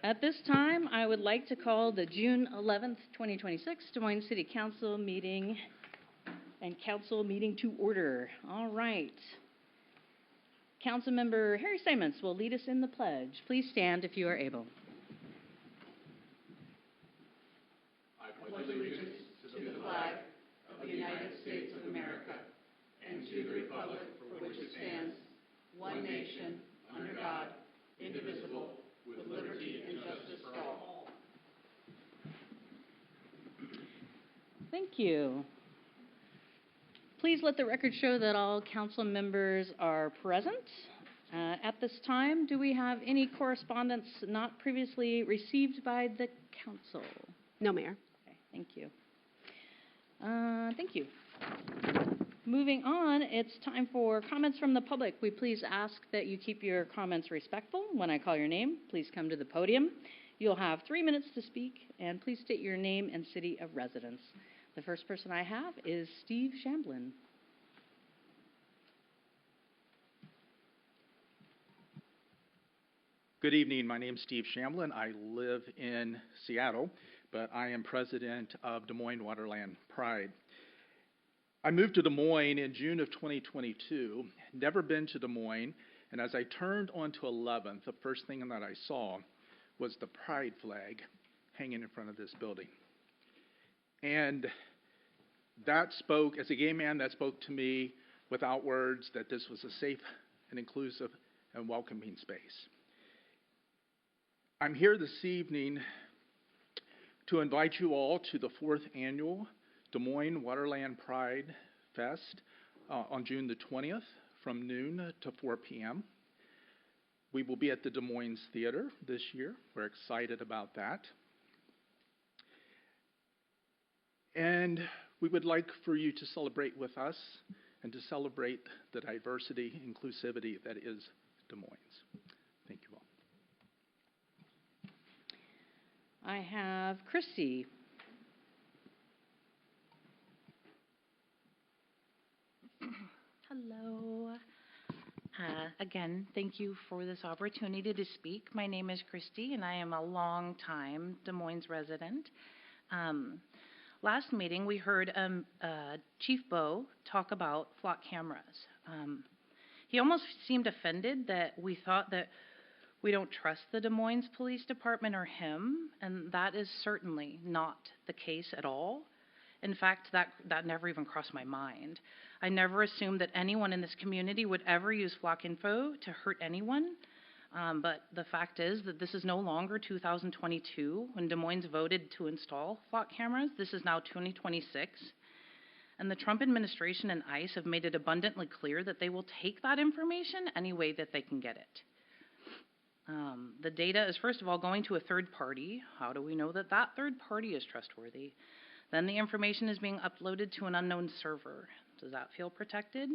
At this time, I would like to call the June 11th, 2026 Des Moines City Council meeting to order. All right. Councilmember Harry Simons will lead us in the pledge. Please stand if you are able. I pledge allegiance to the flag of the United States of America and to the republic for which it stands, one nation, under God, indivisible, with liberty and justice for all. Thank you. Please let the record show that all council members are present. At this time, do we have any correspondence not previously received by the council? No, Mayor. Okay, thank you. Thank you. Moving on, it's time for comments from the public. We please ask that you keep your comments respectful. When I call your name, please come to the podium. You'll have 3 minutes to speak, and please state your name and city of residence. The first person I have is Steve Shamblin. Good evening. My name is Steve Shamblin. I live in Seattle, but I am president of Des Moines Waterland Pride. I moved to Des Moines in June of 2022, never been to Des Moines, and as I turned onto 11th, the first thing that I saw was the pride flag hanging in front of this building. And that spoke, as a gay man, that spoke to me without words that this was a safe and inclusive and welcoming space. I'm here this evening to invite you all to the 4th annual Des Moines Waterland Pride Fest on June the 20th from noon to 4 p.m. We will be at the Des Moines Theater this year. We're excited about that. And we would like for you to celebrate with us and to celebrate the diversity, inclusivity that is Des Moines. Thank you all. I have Chrissy. Hello. Again, thank you for this opportunity to speak. My name is Christy, and I am a long-time Des Moines resident. Last meeting, we heard Chief Bowe talk about flock cameras. He almost seemed offended that we thought that we don't trust the Des Moines Police Department or him, and that is certainly not the case at all. In fact, that never even crossed my mind. I never assumed that anyone in this community would ever use flock info to hurt anyone. But the fact is that this is no longer 2022 when Des Moines voted to install flock cameras. This is now 2026. And the Trump administration and ICE have made it abundantly clear that they will take that information any way that they can get it. The data is, first of all, going to a third party. How do we know that that third party is trustworthy? Then the information is being uploaded to an unknown server. Does that feel protected?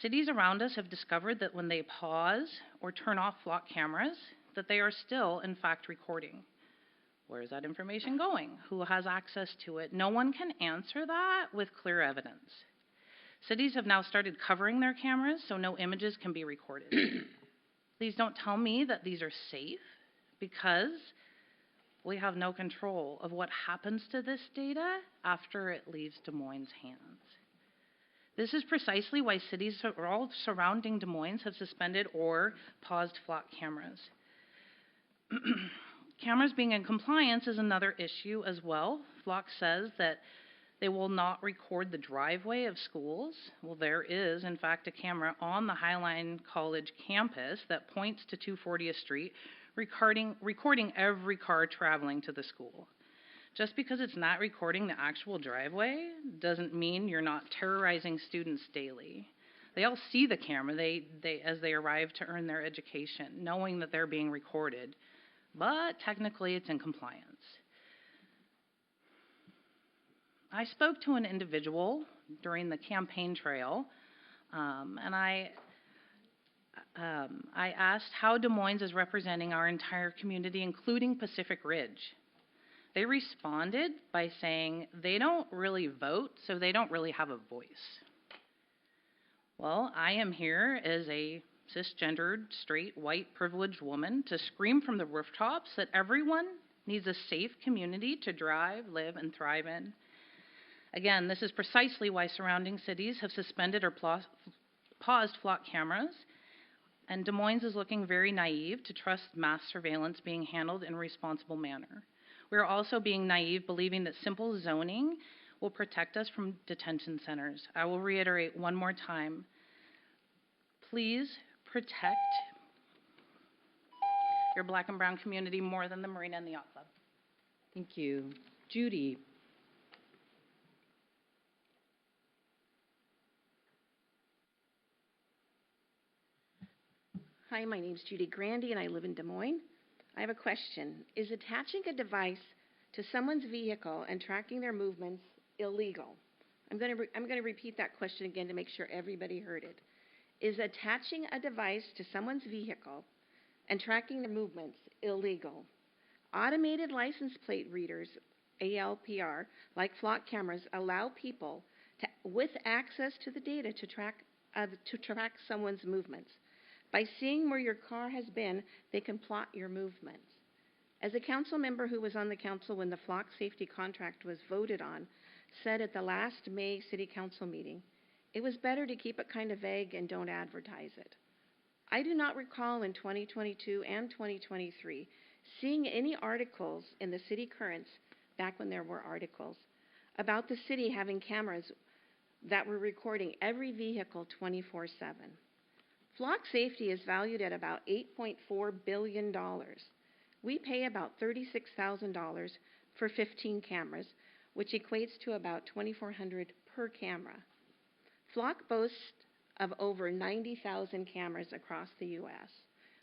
Cities around us have discovered that when they pause or turn off flock cameras, that they are still, in fact, recording. Where is that information going? Who has access to it? No one can answer that with clear evidence. Cities have now started covering their cameras so no images can be recorded. Please don't tell me that these are safe, because we have no control of what happens to this data after it leaves Des Moines' hands. This is precisely why cities all surrounding Des Moines have suspended or paused flock cameras. Cameras being in compliance is another issue as well. Flock says that they will not record the driveway of schools. Well, there is, in fact, a camera on the Highline College campus that points to 240th Street, recording every car traveling to the school. Just because it's not recording the actual driveway doesn't mean you're not terrorizing students daily. They all see the camera as they arrive to earn their education, knowing that they're being recorded, but technically it's in compliance. I spoke to an individual during the campaign trail, and I asked how Des Moines is representing our entire community, including Pacific Ridge. They responded by saying they don't really vote, so they don't really have a voice. Well, I am here as a cisgendered, straight, white, privileged woman to scream from the rooftops that everyone needs a safe community to drive, live, and thrive in. Again, this is precisely why surrounding cities have suspended or paused flock cameras, and Des Moines is looking very naive to trust mass surveillance being handled in a responsible manner. We are also being naive, believing that simple zoning will protect us from detention centers. I will reiterate one more time. Please protect your Black and brown community more than the Marina and the Yacht Club. Thank you. Judy. Hi, my name's Judy Grandy, and I live in Des Moines. I have a question. Is attaching a device to someone's vehicle and tracking their movements illegal? I'm going to repeat that question again to make sure everybody heard it. Is attaching a device to someone's vehicle and tracking their movements illegal? Automated license plate readers, ALPR, like flock cameras, allow people with access to the data to track someone's movements. By seeing where your car has been, they can plot your movements. As a council member who was on the council when the flock safety contract was voted on, said at the last May City Council meeting, it was better to keep it kind of vague and don't advertise it. I do not recall in 2022 and 2023 seeing any articles in the City Currents, back when there were articles, about the city having cameras that were recording every vehicle 24/7. Flock safety is valued at about $8.4 billion. We pay about $36,000 for 15 cameras, which equates to about $2,400 per camera. Flock boasts of over 90,000 cameras across the U.S.,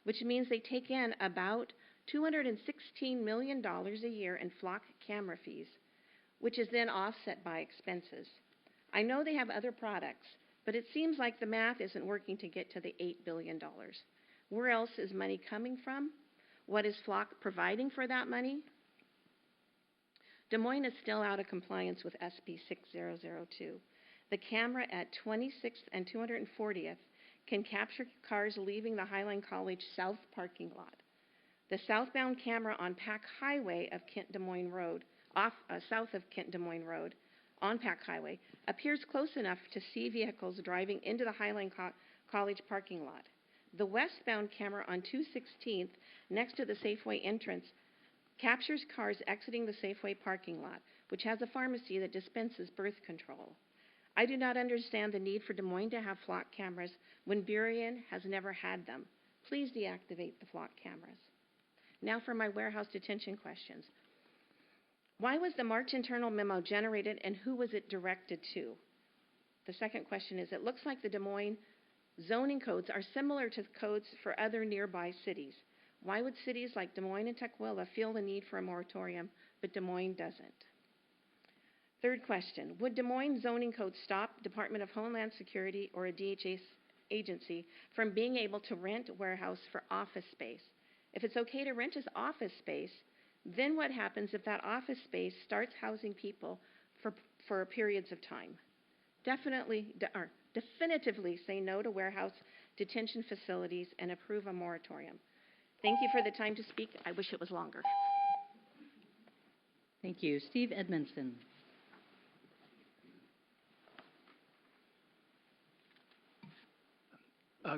which means they take in about $216 million a year in flock camera fees, which is then offset by expenses. I know they have other products, but it seems like the math isn't working to get to the $8 billion. Where else is money coming from? What is Flock providing for that money? Des Moines is still out of compliance with SB 6002. The camera at 26th and 240th can capture cars leaving the Highline College South parking lot. The southbound camera on Pack Highway of Kent-Des Moines Road, south of Kent-Des Moines Road, on Pack Highway, appears close enough to see vehicles driving into the Highline College parking lot. The westbound camera on 216th, next to the Safeway entrance, captures cars exiting the Safeway parking lot, which has a pharmacy that dispenses birth control. I do not understand the need for Des Moines to have flock cameras when Burien has never had them. Please deactivate the flock cameras. Now for my warehouse detention questions. Why was the March internal memo generated and who was it directed to? The second question is, it looks like the Des Moines zoning codes are similar to the codes for other nearby cities. Why would cities like Des Moines and Tukwila feel the need for a moratorium, but Des Moines doesn't? Third question, would Des Moines zoning code stop Department of Homeland Security or a DHS agency from being able to rent a warehouse for office space? If it's okay to rent as office space, then what happens if that office space starts housing people for periods of time? Definitively say no to warehouse detention facilities and approve a moratorium. Thank you for the time to speak. I wish it was longer. Thank you. Steve Edmondson.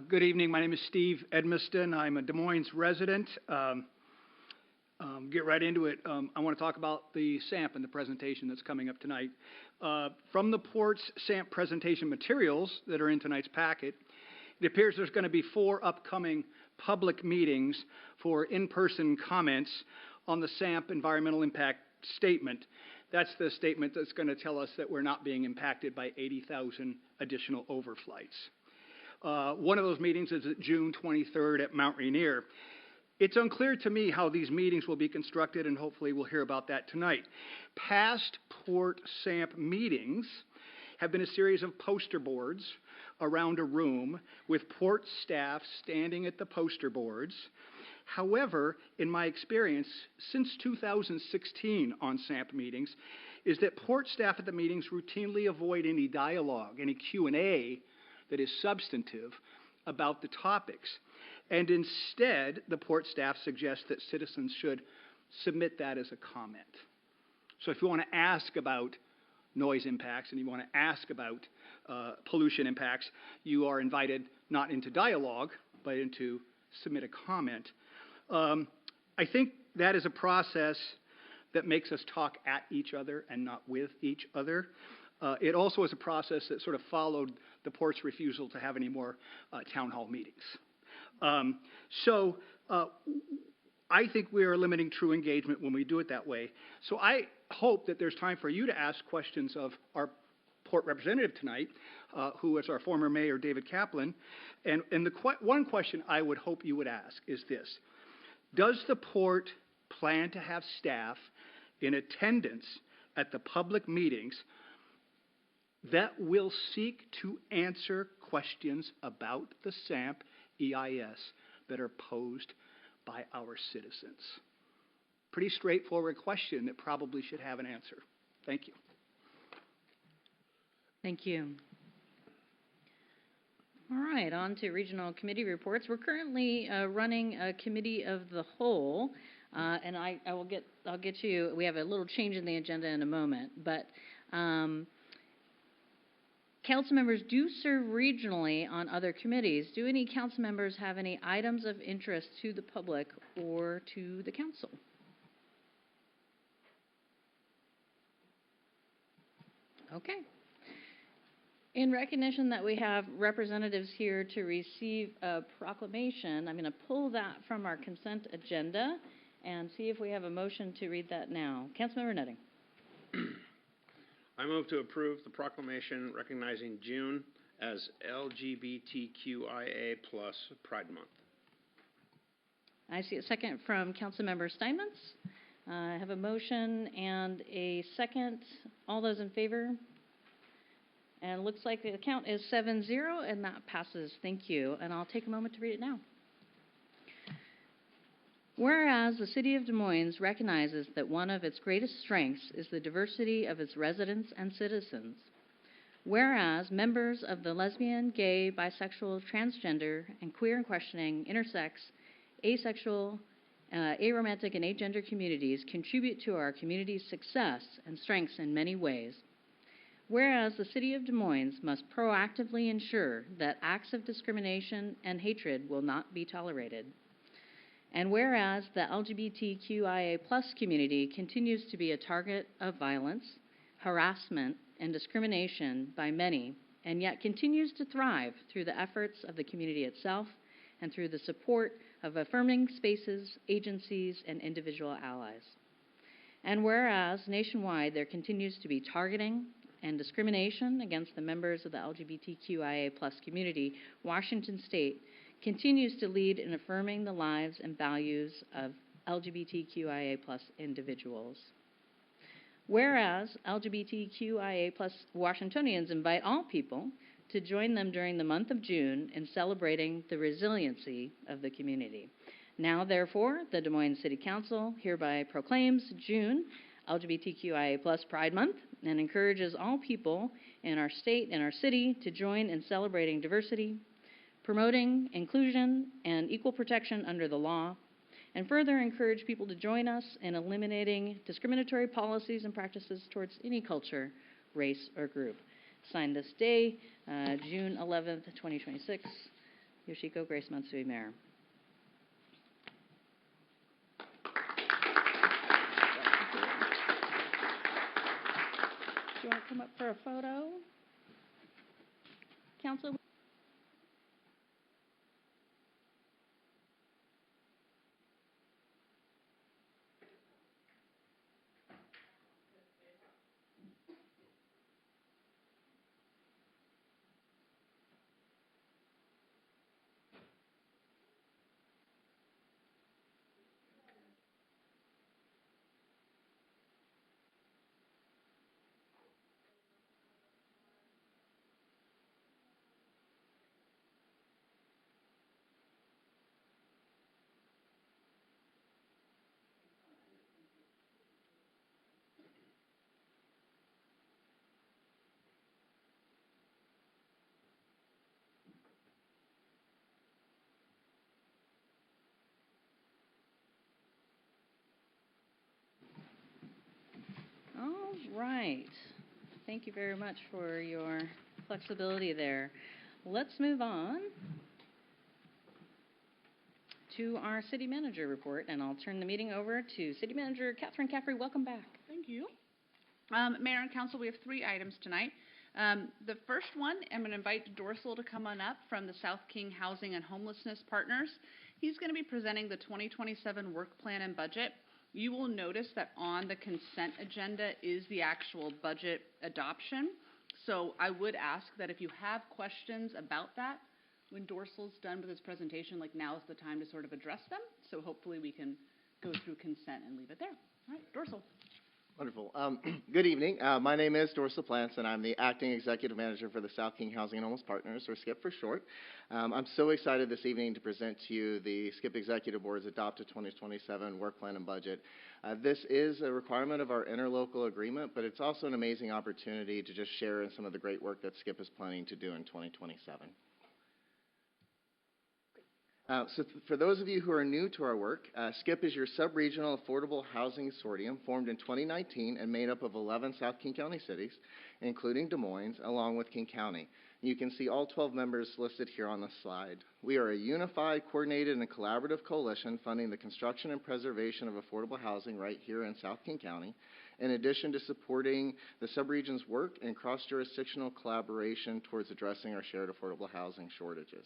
Good evening. My name is Steve Edmiston. I'm a Des Moines resident. Get right into it. I want to talk about the SAMP and the presentation that's coming up tonight. From the Port's SAMP presentation materials that are in tonight's packet, it appears there's going to be 4 upcoming public meetings for in-person comments on the SAMP environmental impact statement. That's the statement that's going to tell us that we're not being impacted by 80,000 additional overflights. One of those meetings is at June 23rd at Mount Rainier. It's unclear to me how these meetings will be constructed, and hopefully we'll hear about that tonight. Past Port SAMP meetings have been a series of poster boards around a room with Port staff standing at the poster boards. However, in my experience, since 2016 on SAMP meetings, is that Port staff at the meetings routinely avoid any dialogue, any Q&A that is substantive, about the topics. And instead, the port staff suggests that citizens should submit that as a comment. So if you want to ask about noise impacts and you want to ask about pollution impacts, you are invited not into dialogue, but into submit a comment. I think that is a process that makes us talk at each other and not with each other. It also is a process that sort of followed the port's refusal to have any more town hall meetings. I think we are limiting true engagement when we do it that way. So I hope that there's time for you to ask questions of our port representative tonight, who is our former mayor, David Kaplan. And one question I would hope you would ask is this: does the port plan to have staff in attendance at the public meetings that will seek to answer questions about the SAMP EIS that are posed by our citizens? Pretty straightforward question that probably should have an answer. Thank you. Thank you. All right, on to regional committee reports. We're currently running a committee of the whole, and I'll get you. We have a little change in the agenda in a moment, but council members do serve regionally on other committees. Do any council members have any items of interest to the public or to the council? Okay. In recognition that we have representatives here to receive a proclamation, I'm going to pull that from our consent agenda and see if we have a motion to read that now. Councilmember Nutting. I move to approve the proclamation recognizing June as LGBTQIA+ Pride Month. I see a second from Councilmember Steinmetz. I have a motion and a second. All those in favor? And it looks like the count is 7-0, and that passes. Thank you. And I'll take a moment to read it now. Whereas the City of Des Moines recognizes that one of its greatest strengths is the diversity of its residents and citizens. Whereas members of the lesbian, gay, bisexual, transgender, and queer and questioning, intersex, asexual, aromantic, and agender communities contribute to our community's success and strengths in many ways. Whereas the City of Des Moines must proactively ensure that acts of discrimination and hatred will not be tolerated. And whereas the LGBTQIA+ community continues to be a target of violence, harassment, and discrimination by many, and yet continues to thrive through the efforts of the community itself and through the support of affirming spaces, agencies, and individual allies. And whereas nationwide there continues to be targeting and discrimination against the members of the LGBTQIA+ community, Washington State continues to lead in affirming the lives and values of LGBTQIA+ individuals. Whereas LGBTQIA+ Washingtonians invite all people to join them during the month of June in celebrating the resiliency of the community. Now, therefore, the Des Moines City Council hereby proclaims June LGBTQIA+ Pride Month and encourages all people in our state and our city to join in celebrating diversity, promoting inclusion and equal protection under the law, and further encourage people to join us in eliminating discriminatory policies and practices towards any culture, race, or group. Signed this day, June 11th, 2026. Yoshiko Grace Matsui, Mayor. Do you want to come up for a photo? Council? right. Thank you very much for your flexibility there. Let's move on to our city manager report, and I'll turn the meeting over to City Manager Catherine Caffrey. Welcome back. Thank you. Mayor and Council, we have 3 items tonight. The first one, I'm going to invite Dorsal to come on up from the South King Housing and Homelessness Partners. He's going to be presenting the 2027 work plan and budget. You will notice that on the consent agenda is the actual budget adoption. So I would ask that if you have questions about that, when Dorsal's done with his presentation, like now is the time to sort of address them. So hopefully we can go through consent and leave it there. All right, Dorsal. Wonderful. Good evening. My name is Dorsal Plants, and I'm the Acting Executive Manager for the South King Housing and Homeless Partners, or SKIP for short. I'm so excited this evening to present to you the SKIP Executive Board's Adopted 2027 Work Plan and Budget. This is a requirement of our interlocal agreement, but it's also an amazing opportunity to just share in some of the great work that SKIP is planning to do in 2027. For those of you who are new to our work, SKIP is your sub-regional affordable housing consortium formed in 2019 and made up of 11 South King County cities, including Des Moines, along with King County. You can see all 12 members listed here on the slide. We are a unified, coordinated, and collaborative coalition funding the construction and preservation of affordable housing right here in South King County, in addition to supporting the subregion's work and cross-jurisdictional collaboration towards addressing our shared affordable housing shortages.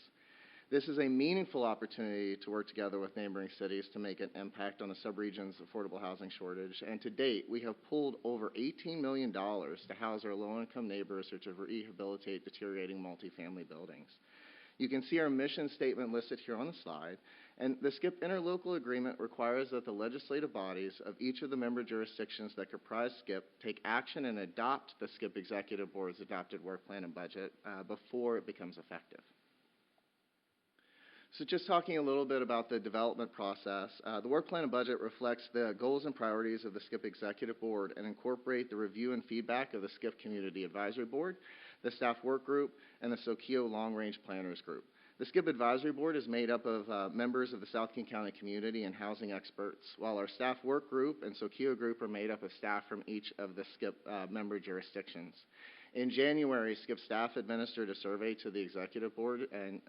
This is a meaningful opportunity to work together with neighboring cities to make an impact on the subregion's affordable housing shortage. And to date, we have pulled over $18 million to house our low-income neighbors or to rehabilitate deteriorating multifamily buildings. You can see our mission statement listed here on the slide. And the SKIP interlocal agreement requires that the legislative bodies of each of the member jurisdictions that comprise SKIP take action and adopt the SKIP Executive Board's adopted work plan and budget before it becomes effective. So just talking a little bit about the development process, the work plan and budget reflects the goals and priorities of the SKIP Executive Board and incorporate the review and feedback of the SKIP Community Advisory Board, the Staff Work Group, and the SOCIO Long Range Planners Group. The SKIP Advisory Board is made up of members of the South King County community and housing experts, while our Staff Work Group and SOCIO Group are made up of staff from each of the SKIP member jurisdictions. In January, SKIP staff administered a survey to the Executive Board and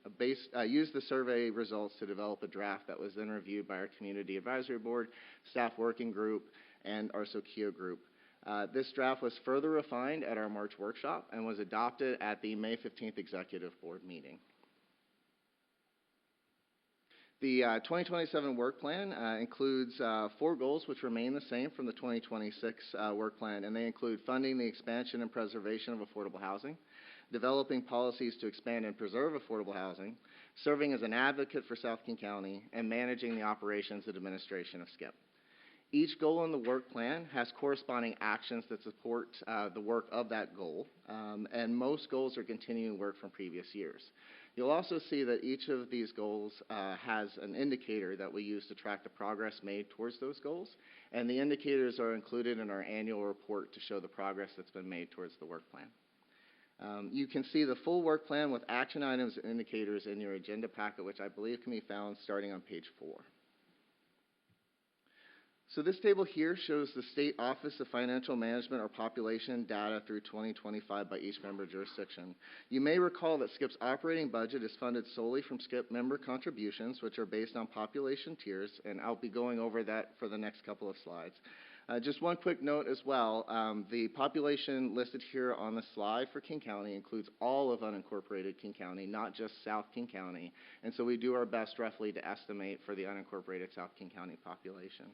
used the survey results to develop a draft that was then reviewed by our Community Advisory Board, Staff Working Group, and our SOCIO Group. This draft was further refined at our March workshop and was adopted at the May 15th Executive Board meeting. The 2027 work plan includes 4 goals which remain the same from the 2026 work plan, and they include funding the expansion and preservation of affordable housing, developing policies to expand and preserve affordable housing, serving as an advocate for South King County, and managing the operations and administration of SKIP. Each goal in the work plan has corresponding actions that support the work of that goal, and most goals are continuing work from previous years. You'll also see that each of these goals has an indicator that we use to track the progress made towards those goals, and the indicators are included in our annual report to show the progress that's been made towards the work plan. You can see the full work plan with action items and indicators in your agenda packet, which I believe can be found starting on page 4. So this table here shows the State Office of Financial Management or population data through 2025 by each member jurisdiction. You may recall that SKIP's operating budget is funded solely from SKIP member contributions, which are based on population tiers, and I'll be going over that for the next couple of slides. Just one quick note as well, the population listed here on the slide for King County includes all of unincorporated King County, not just South King County, and so we do our best roughly to estimate for the unincorporated South King County population.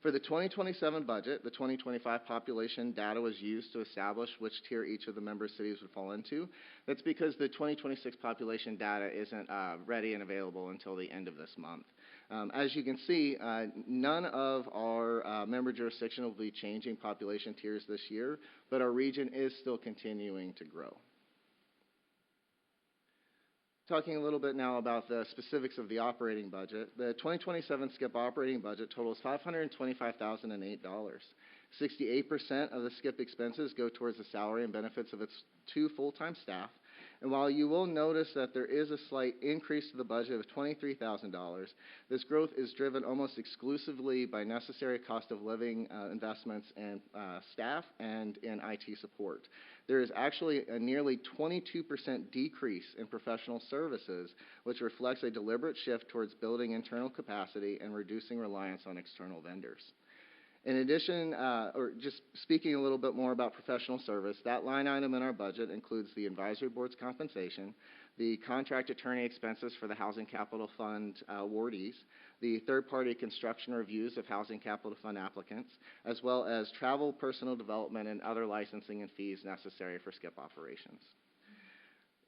For the 2027 budget, the 2025 population data was used to establish which tier each of the member cities would fall into. That's because the 2026 population data isn't ready and available until the end of this month. As you can see, none of our member jurisdictions will be changing population tiers this year, but our region is still continuing to grow. Talking a little bit now about the specifics of the operating budget, the 2027 SKIP operating budget totals $525,008. 68% of the SKIP expenses go towards the salary and benefits of its 2 full-time staff, And while you will notice that there is a slight increase to the budget of $23,000, this growth is driven almost exclusively by necessary cost of living investments in staff and in IT support. There is actually a nearly 22% decrease in professional services, which reflects a deliberate shift towards building internal capacity and reducing reliance on external vendors. In addition, or just speaking a little bit more about professional service, that line item in our budget includes the advisory board's compensation, the contract attorney expenses for the Housing Capital Fund awardees, the third-party construction reviews of Housing Capital Fund applicants, as well as travel, personal development, and other licensing and fees necessary for SCIP operations.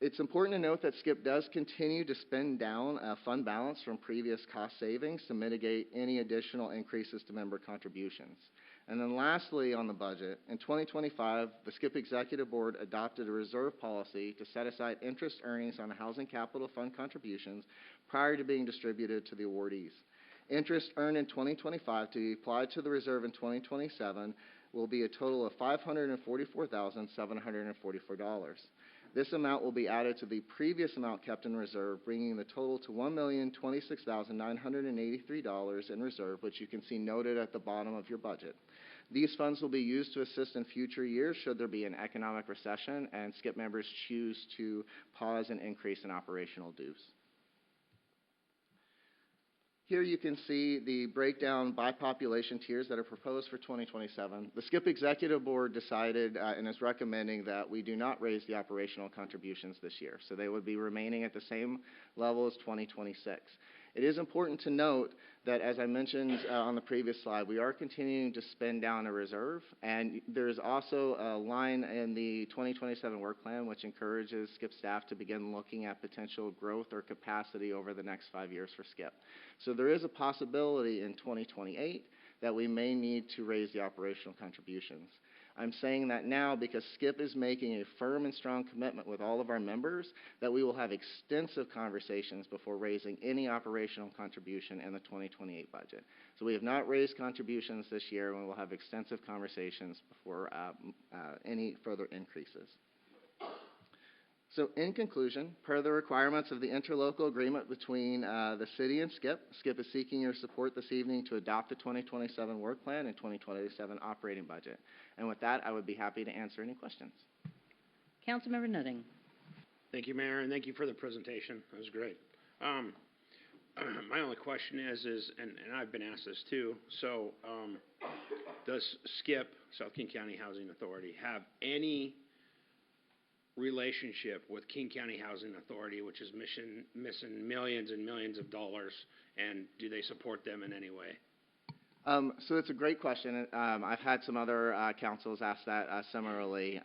It's important to note that SCIP does continue to spend down fund balance from previous cost savings to mitigate any additional increases to member contributions. And then lastly on the budget, in 2025, the SCIP Executive Board adopted a reserve policy to set aside interest earnings on Housing Capital Fund contributions prior to being distributed to the awardees. Interest earned in 2025 to be applied to the reserve in 2027 will be a total of $544,744. This amount will be added to the previous amount kept in reserve, bringing the total to $1,026,983 in reserve, which you can see noted at the bottom of your budget. These funds will be used to assist in future years should there be an economic recession and SCIP members choose to pause an increase in operational dues. Here you can see the breakdown by population tiers that are proposed for 2027. The SCIP Executive Board decided and is recommending that we do not raise the operational contributions this year, so they would be remaining at the same level as 2026. It is important to note that, as I mentioned on the previous slide, we are continuing to spend down a reserve, and there's also a line in the 2027 work plan which encourages SCIP staff to begin looking at potential growth or capacity over the next 5 years for SCIP. So there is a possibility in 2028 that we may need to raise the operational contributions. I'm saying that now because SCIP is making a firm and strong commitment with all of our members that we will have extensive conversations before raising any operational contribution in the 2028 budget. So we have not raised contributions this year, and we will have extensive conversations before any further increases. So in conclusion, per the requirements of the interlocal agreement between the city and SCIP, SCIP is seeking your support this evening to adopt the 2027 work plan and 2027 operating budget. And with that, I would be happy to answer any questions. Councilmember Nutting. Thank you, Mayor, and thank you for the presentation. That was great. My only question is and I've been asked this too, so does SCIP, South King County Housing Authority, have any relationship with King County Housing Authority, which is missing millions and millions of dollars, and do they support them in any way? So it's a great question. I've had some other councils ask that similarly.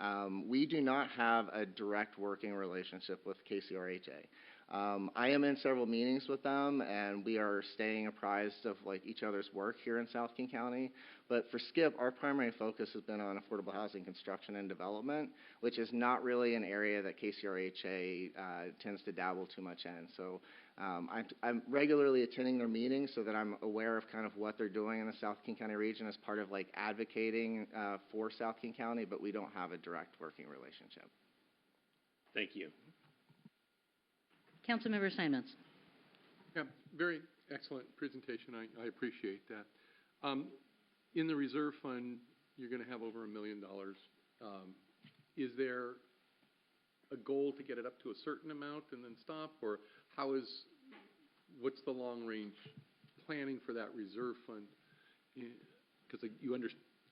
We do not have a direct working relationship with KCRHA. I am in several meetings with them, and we are staying apprised of each other's work here in South King County. But for SCIP, our primary focus has been on affordable housing construction and development, which is not really an area that KCRHA tends to dabble too much in. So I'm regularly attending their meetings so that I'm aware of kind of what they're doing in the South King County region as part of advocating for South King County, but we don't have a direct working relationship. Thank you. Councilmember Simons. Yeah, very excellent presentation. I appreciate that. In the reserve fund, you're going to have over $1 million. Is there a goal to get it up to a certain amount and then stop, or what's the long range planning for that reserve fund? Because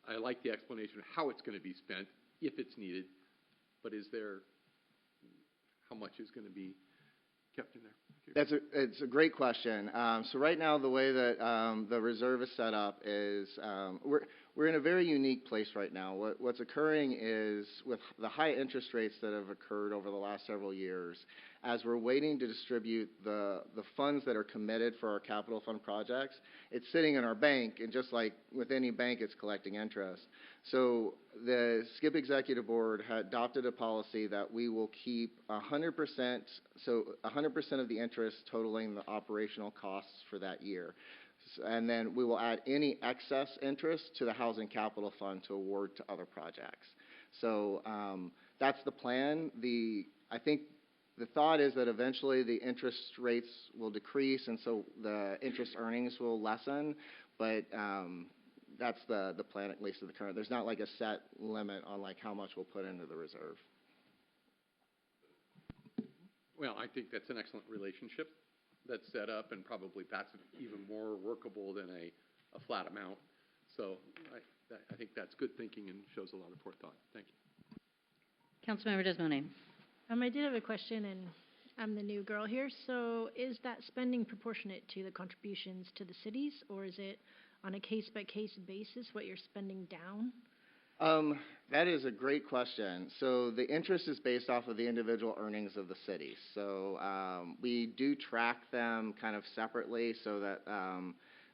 I like the explanation of how it's going to be spent if it's needed, but how much is going to be kept in there? It's a great question. So right now, the way that the reserve is set up is we're in a very unique place right now. What's occurring is with the high interest rates that have occurred over the last several years, as we're waiting to distribute the funds that are committed for our capital fund projects, it's sitting in our bank, and just like with any bank, it's collecting interest. So the SCIP Executive Board had adopted a policy that we will keep 100%, so 100% of the interest totaling the operational costs for that year. And then we will add any excess interest to the Housing Capital Fund to award to other projects. So that's the plan. I think the thought is that eventually the interest rates will decrease, and so the interest earnings will lessen, but that's the plan, at least at the current. There's not like a set limit on like how much we'll put into the reserve. Well, I think that's an excellent relationship that's set up, and probably that's even more workable than a flat amount. So I think that's good thinking and shows a lot of forethought. Thank you. Councilmember Desmond. I did have a question, and I'm the new girl here. So is that spending proportionate to the contributions to the cities, or is it on a case-by-case basis what you're spending down? That is a great question. So the interest is based off of the individual earnings of the cities. So we do track them kind of separately so that,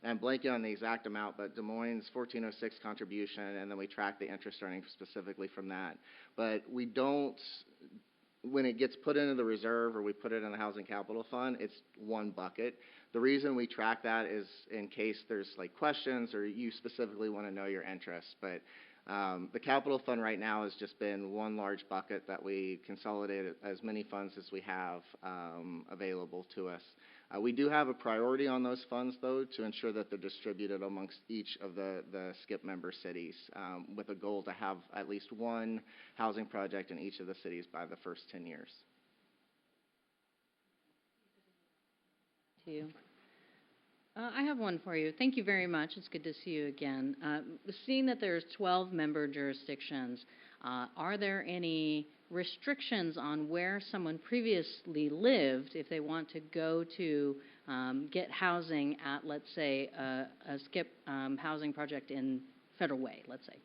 I'm blanking on the exact amount, but Des Moines 1406 contribution, and then we track the interest earnings specifically from that. But we don't, when it gets put into the reserve or we put it in the Housing Capital Fund, it's one bucket. The reason we track that is in case there's like questions or you specifically want to know your interest. But the capital fund right now has just been one large bucket that we consolidate as many funds as we have available to us. We do have a priority on those funds, though, to ensure that they're distributed amongst each of the SCIP member cities with a goal to have at least one housing project in each of the cities by the first 10 years. To you. I have one for you. Thank you very much. It's good to see you again. Seeing that there's 12 member jurisdictions, are there any restrictions on where someone previously lived if they want to go to get housing at, let's say, a SCIP housing project in Federal Way, let's say?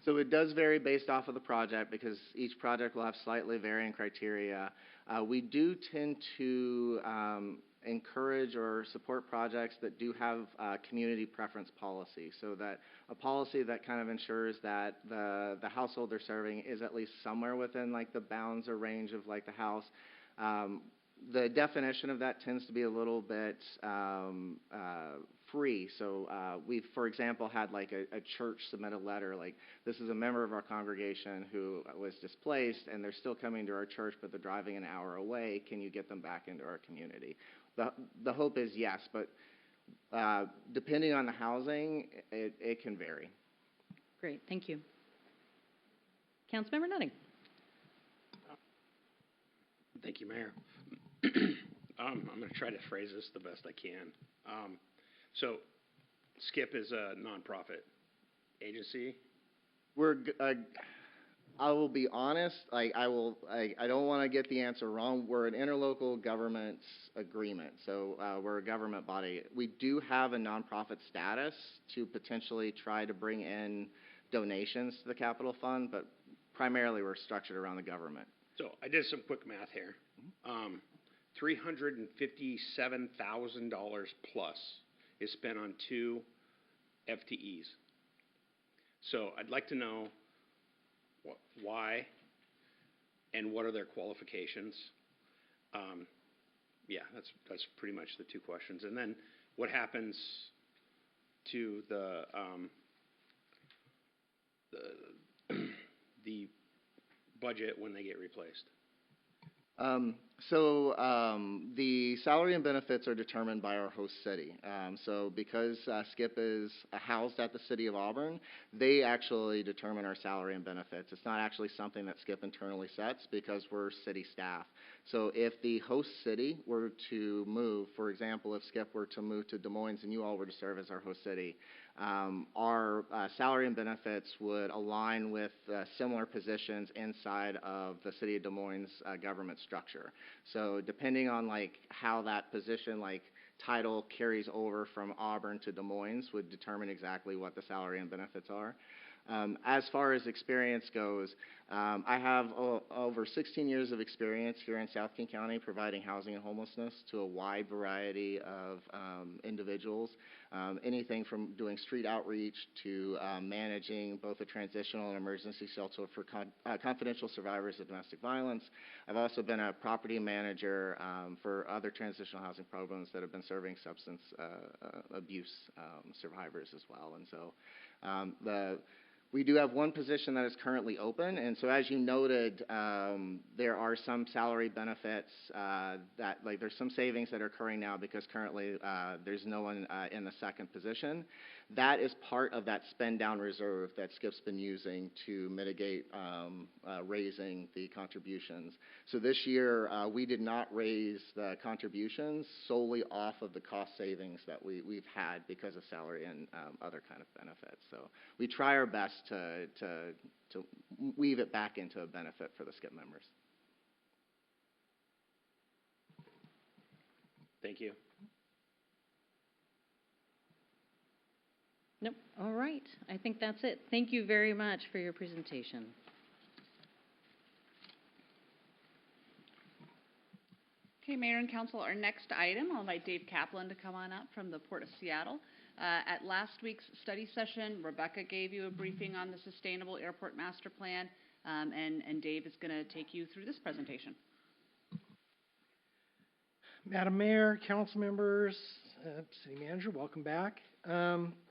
So it does vary based off of the project because each project will have slightly varying criteria. We do tend to encourage or support projects that do have community preference policy, so that a policy that kind of ensures that the household they're serving is at least somewhere within like the bounds or range of like the house. The definition of that tends to be a little bit free. So we've, for example, had like a church submit a letter like, this is a member of our congregation who was displaced and they're still coming to our church, but they're driving an hour away. Can you get them back into our community? The hope is yes, but depending on the housing, it can vary. Great, thank you. Councilmember Nutting. Thank you, Mayor. I'm going to try to phrase this the best I can. So, SCIP is a nonprofit agency. I will be honest. I don't want to get the answer wrong. We're an interlocal government agreement, so we're a government body. We do have a nonprofit status to potentially try to bring in donations to the capital fund, but primarily we're structured around the government. So I did some quick math here. $357,000 plus is spent on 2 FTEs. So I'd like to know why and what are their qualifications. Yeah, that's pretty much the 2 questions. And then what happens to the budget when they get replaced? The salary and benefits are determined by our host city. So because SCIP is housed at the city of Auburn, they actually determine our salary and benefits. It's not actually something that SCIP internally sets because we're city staff. So if the host city were to move, for example, if SCIP were to move to Des Moines and you all were to serve as our host city, our salary and benefits would align with similar positions inside of the city of Des Moines government structure. So depending on like how that position like title carries over from Auburn to Des Moines would determine exactly what the salary and benefits are. As far as experience goes, I have over 16 years of experience here in South King County providing housing and homelessness to a wide variety of individuals. Anything from doing street outreach to managing both a transitional and emergency shelter for confidential survivors of domestic violence. I've also been a property manager for other transitional housing programs that have been serving substance abuse survivors as well. And so We do have one position that is currently open, and so as you noted, there are some salary benefits there's some savings that are occurring now because currently there's no one in the second position. That is part of that spend down reserve that Skip's been using to mitigate raising the contributions. So this year, we did not raise the contributions solely off of the cost savings that we've had because of salary and other kind of benefits. So we try our best to weave it back into a benefit for the Skip members. Thank you. Nope. All right. I think that's it. Thank you very much for your presentation. Okay, Mayor and Council, our next item, I'll invite Dave Kaplan to come on up from the Port of Seattle. At last week's study session, Rebecca gave you a briefing on the Sustainable Airport Master Plan, and Dave is going to take you through this presentation. Madam Mayor, council members, city manager, welcome back.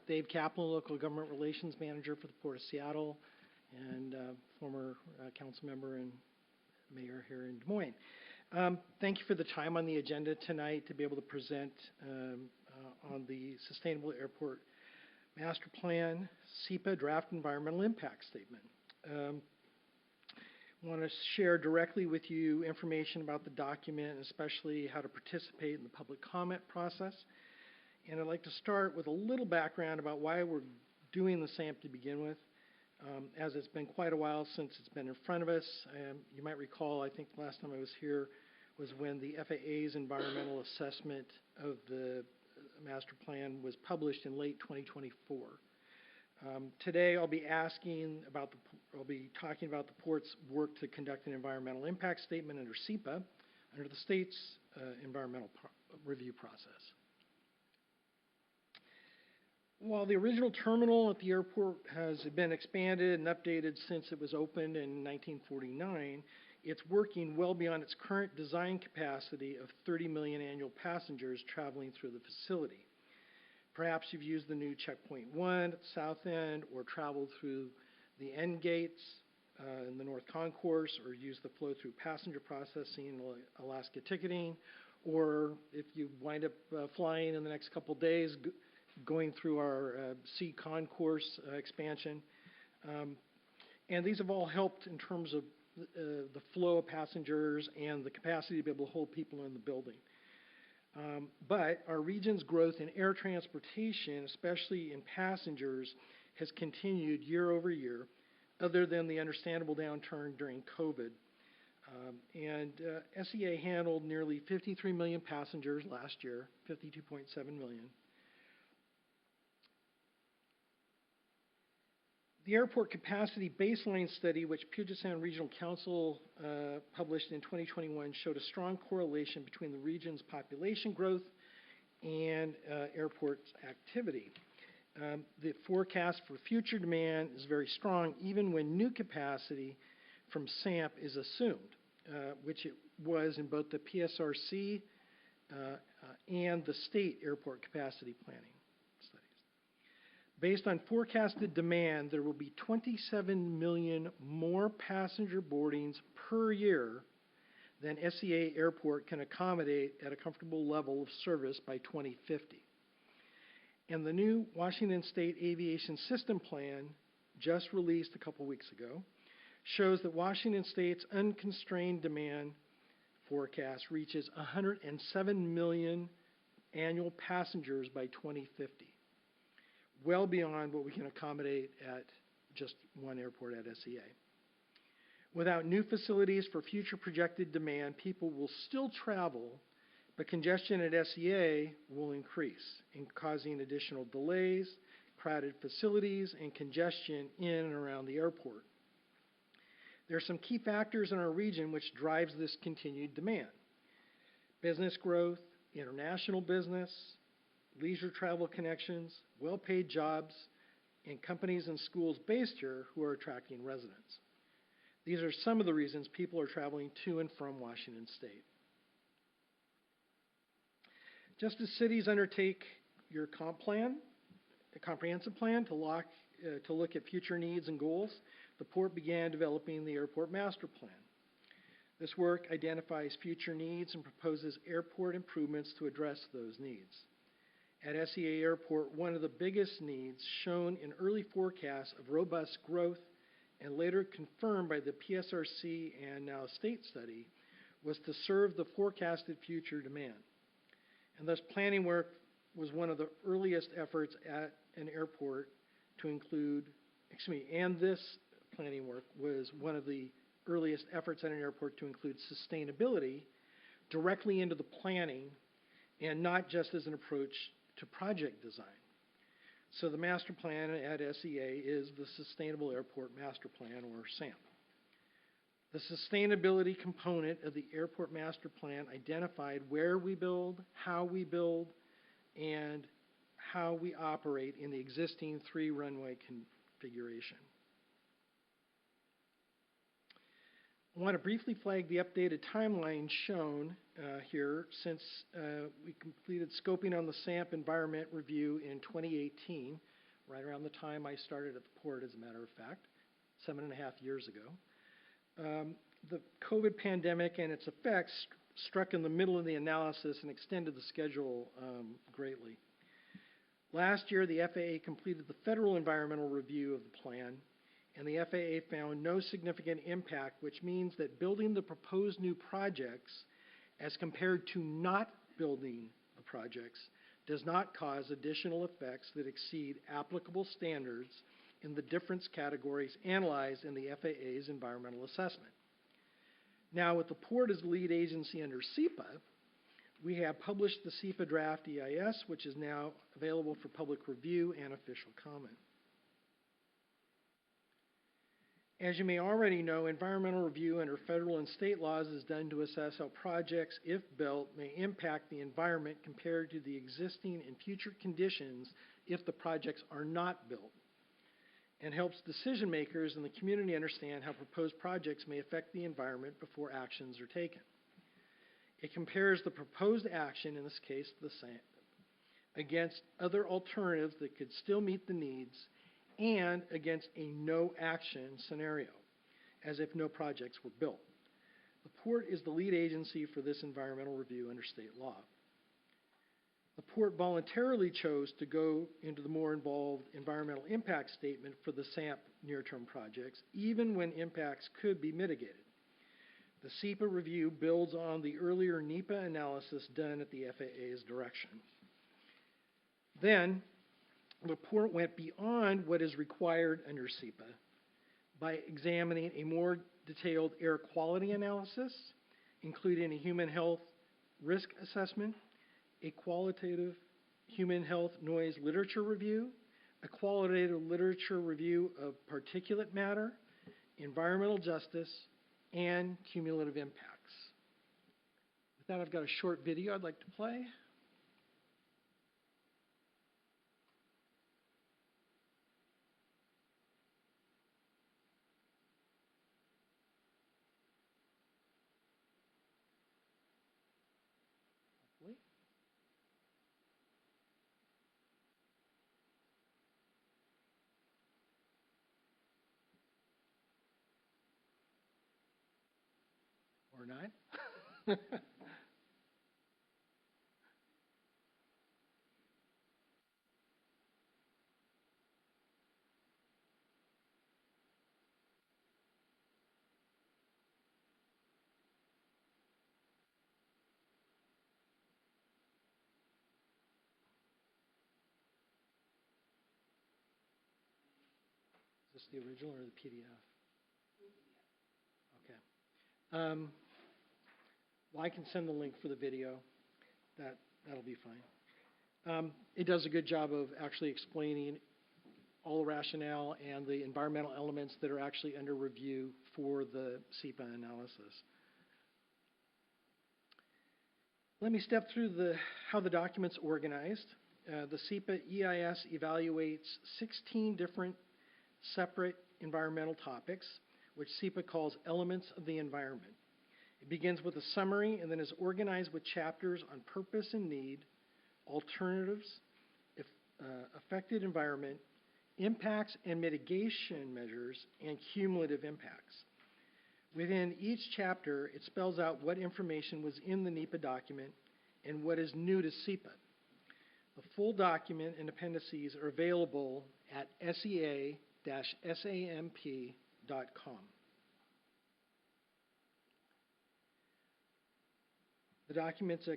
Dave Kaplan, local government relations manager for the Port of Seattle, and former council member and mayor here in Des Moines. Thank you for the time on the agenda tonight to be able to present on the Sustainable Airport Master Plan, SEPA Draft Environmental Impact Statement. I want to share directly with you information about the document, especially how to participate in the public comment process. And I'd like to start with a little background about why we're doing the SAMP to begin with, as it's been quite a while since it's been in front of us. You might recall, I think the last time I was here was when the FAA's environmental assessment of the master plan was published in late 2024. Today I'll be talking about the port's work to conduct an environmental impact statement under SEPA, under the state's environmental review process. While the original terminal at the airport has been expanded and updated since it was opened in 1949, it's working well beyond its current design capacity of 30 million annual passengers traveling through the facility. Perhaps you've used the new Checkpoint 1 at the south end, or traveled through the end gates in the North Concourse, or used the flow-through passenger processing, Alaska ticketing, or if you wind up flying in the next couple days, going through our Sea Concourse expansion. And these have all helped in terms of the flow of passengers and the capacity to be able to hold people in the building. But our region's growth in air transportation, especially in passengers, has continued year over year, other than the understandable downturn during COVID. SEA handled nearly 53 million passengers last year, 52.7 million. The Airport Capacity Baseline Study, which Puget Sound Regional Council published in 2021, showed a strong correlation between the region's population growth and airport activity. The forecast for future demand is very strong, even when new capacity from SAMP is assumed, which it was in both the PSRC and the state airport capacity planning. Based on forecasted demand, there will be 27 million more passenger boardings per year than SEA Airport can accommodate at a comfortable level of service by 2050. And the new Washington State Aviation System Plan, just released a couple weeks ago, shows that Washington State's unconstrained demand forecast reaches 107 million annual passengers by 2050. Well beyond what we can accommodate at just one airport at SEA. Without new facilities for future projected demand, people will still travel, but congestion at SEA will increase, causing additional delays, crowded facilities, and congestion in and around the airport. There are some key factors in our region which drives this continued demand. Business growth, international business, leisure travel connections, well-paid jobs, and companies and schools based here who are attracting residents. These are some of the reasons people are traveling to and from Washington State. Just as cities undertake your comp plan, a comprehensive plan to look at future needs and goals, the Port began developing the Airport Master Plan. This work identifies future needs and proposes airport improvements to address those needs. At SEA Airport, one of the biggest needs shown in early forecasts of robust growth and later confirmed by the PSRC and now state study was to serve the forecasted future demand. And thus planning work was one of the earliest efforts at an airport to include, and this planning work was one of the earliest efforts at an airport to include sustainability directly into the planning and not just as an approach to project design. So the master plan at SEA is the Sustainable Airport Master Plan, or SAMP. The sustainability component of the Airport Master Plan identified where we build, and how we operate in the existing 3-runway configuration. I want to briefly flag the updated timeline shown here since we completed scoping on the SAMP environment review in 2018, right around the time I started at the port, as a matter of fact, 7.5 years ago. The COVID pandemic and its effects struck in the middle of the analysis and extended the schedule greatly. Last year, the FAA completed the federal environmental review of the plan, and the FAA found no significant impact, which means that building the proposed new projects as compared to not building the projects does not cause additional effects that exceed applicable standards in the difference categories analyzed in the FAA's environmental assessment. Now, with the Port as the lead agency under SEPA, we have published the SEPA draft EIS, which is now available for public review and official comment. As you may already know, environmental review under federal and state laws is done to assess how projects, if built, may impact the environment compared to the existing and future conditions if the projects are not built, and helps decision makers and the community understand how proposed projects may affect the environment before actions are taken. It compares the proposed action, in this case the SAMP, against other alternatives that could still meet the needs and against a no-action scenario, as if no projects were built. The Port is the lead agency for this environmental review under state law. The Port voluntarily chose to go into the more involved environmental impact statement for the SAMP near-term projects, even when impacts could be mitigated. The SEPA review builds on the earlier NEPA analysis done at the FAA's direction. Then, the Port went beyond what is required under SEPA by examining a more detailed air quality analysis, including a human health risk assessment, a qualitative human health noise literature review, a qualitative literature review of particulate matter, environmental justice, and cumulative impacts. With that, I've got a short video I'd like to play. Or not. Is this the original or the PDF? Okay. Well, I can send the link for the video. That'll be fine. It does a good job of actually explaining all the rationale and the environmental elements that are actually under review for the SEPA analysis. Let me step through how the document's organized. The SEPA EIS evaluates 16 different separate environmental topics, which SEPA calls elements of the environment. It begins with a summary and then is organized with chapters on purpose and need, alternatives, affected environment, impacts and mitigation measures, and cumulative impacts. Within each chapter, it spells out what information was in the NEPA document and what is new to SEPA. The full document and appendices are available at sea-samp.com. The documents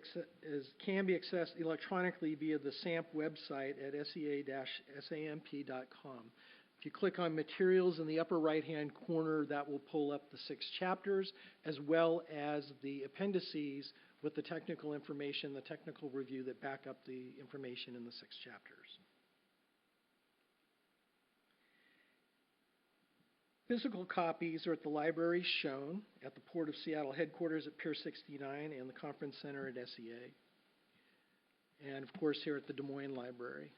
can be accessed electronically via the SAMP website at sea-samp.com. If you click on Materials in the upper right-hand corner, that will pull up the 6 chapters, as well as the appendices with the technical information, the technical review that back up the information in the 6 chapters. Physical copies are at the library shown at the Port of Seattle headquarters at Pier 69 and the Conference Center at SEA. And of course here at the Des Moines Library.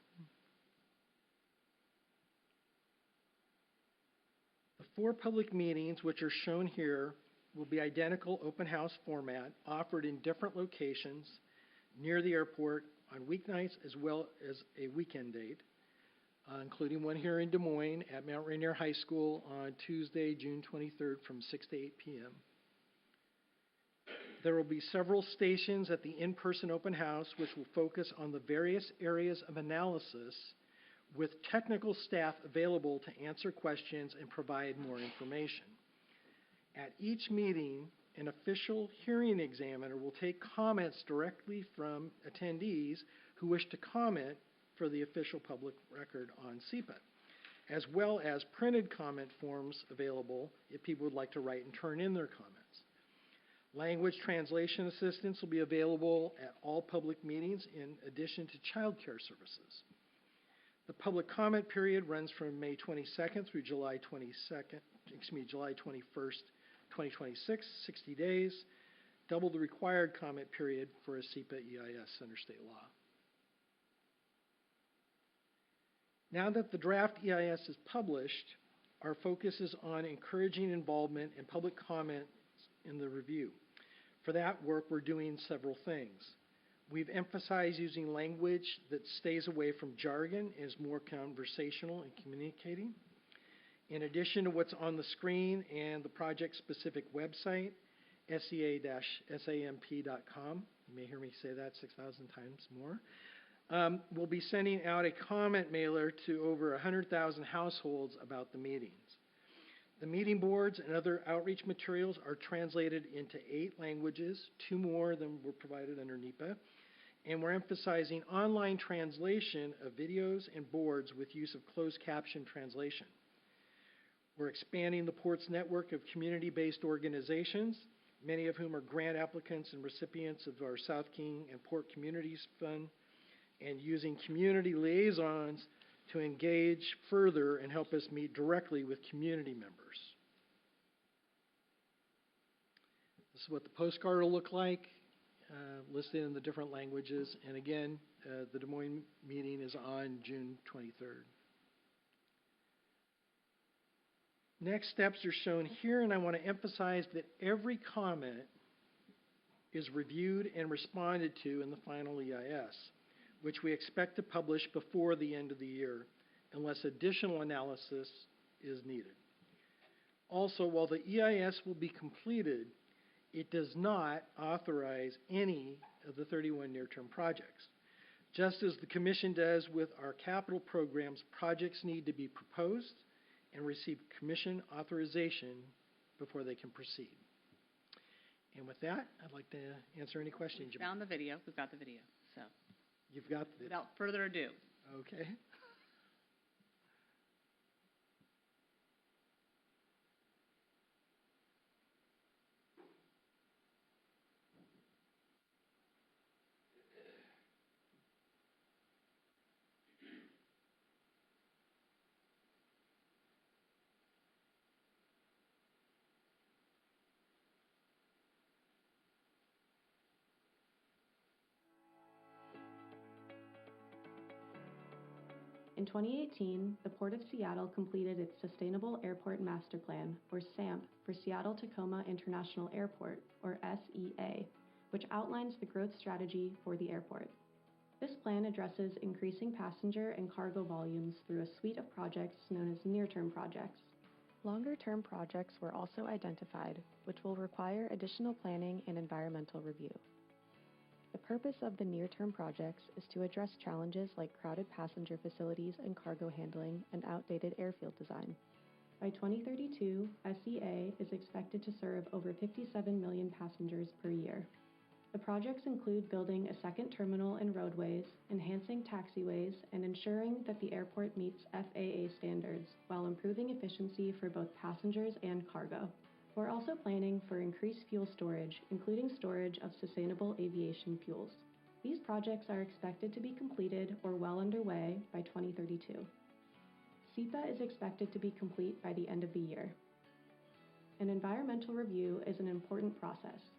The 4 public meetings, which are shown here, will be identical open house format, offered in different locations near the airport on weeknights as well as a weekend date, including one here in Des Moines at Mount Rainier High School on Tuesday, June 23rd from 6 to 8 p.m. There will be several stations at the in-person open house which will focus on the various areas of analysis with technical staff available to answer questions and provide more information. At each meeting, an official hearing examiner will take comments directly from attendees who wish to comment for the official public record on SEPA, as well as printed comment forms available if people would like to write and turn in their comments. Language translation assistance will be available at all public meetings in addition to child care services. The public comment period runs from May 22nd through July 21st, 2026, 60 days, double the required comment period for a SEPA EIS under state law. Now that the draft EIS is published, our focus is on encouraging involvement and public comments in the review. For that work, we're doing several things. We've emphasized using language that stays away from jargon and is more conversational and communicating. In addition to what's on the screen and the project-specific website, sea-samp.com, you may hear me say that 6,000 times more, we'll be sending out a comment mailer to over 100,000 households about the meetings. The meeting boards and other outreach materials are translated into 8 languages, 2 more than were provided under NEPA, and we're emphasizing online translation of videos and boards with use of closed caption translation. We're expanding the Port's network of community-based organizations, many of whom are grant applicants and recipients of our South King and Port Communities Fund, and using community liaisons to engage further and help us meet directly with community members. This is what the postcard will look like, listed in the different languages. And again, the Des Moines meeting is on June 23rd. Next steps are shown here, and I want to emphasize that every comment is reviewed and responded to in the final EIS, which we expect to publish before the end of the year, unless additional analysis is needed. Also, while the EIS will be completed, it does not authorize any of the 31 near-term projects. Just as the Commission does with our capital programs, projects need to be proposed and receive Commission authorization before they can proceed. And with that, I'd like to answer any questions. We found the video. We've got the video. So You've got the... without further ado. Okay. In 2018, the Port of Seattle completed its Sustainable Airport Master Plan, or SAMP, for Seattle-Tacoma International Airport, or SEA, which outlines the growth strategy for the airport. This plan addresses increasing passenger and cargo volumes through a suite of projects known as near-term projects. Longer-term projects were also identified, which will require additional planning and environmental review. The purpose of the near-term projects is to address challenges like crowded passenger facilities and cargo handling and outdated airfield design. By 2032, SEA is expected to serve over 57 million passengers per year. The projects include building a second terminal and roadways, enhancing taxiways, and ensuring that the airport meets FAA standards while improving efficiency for both passengers and cargo. We're also planning for increased fuel storage, including storage of sustainable aviation fuels. These projects are expected to be completed or well underway by 2032. SEPA is expected to be complete by the end of the year. An environmental review is an important process.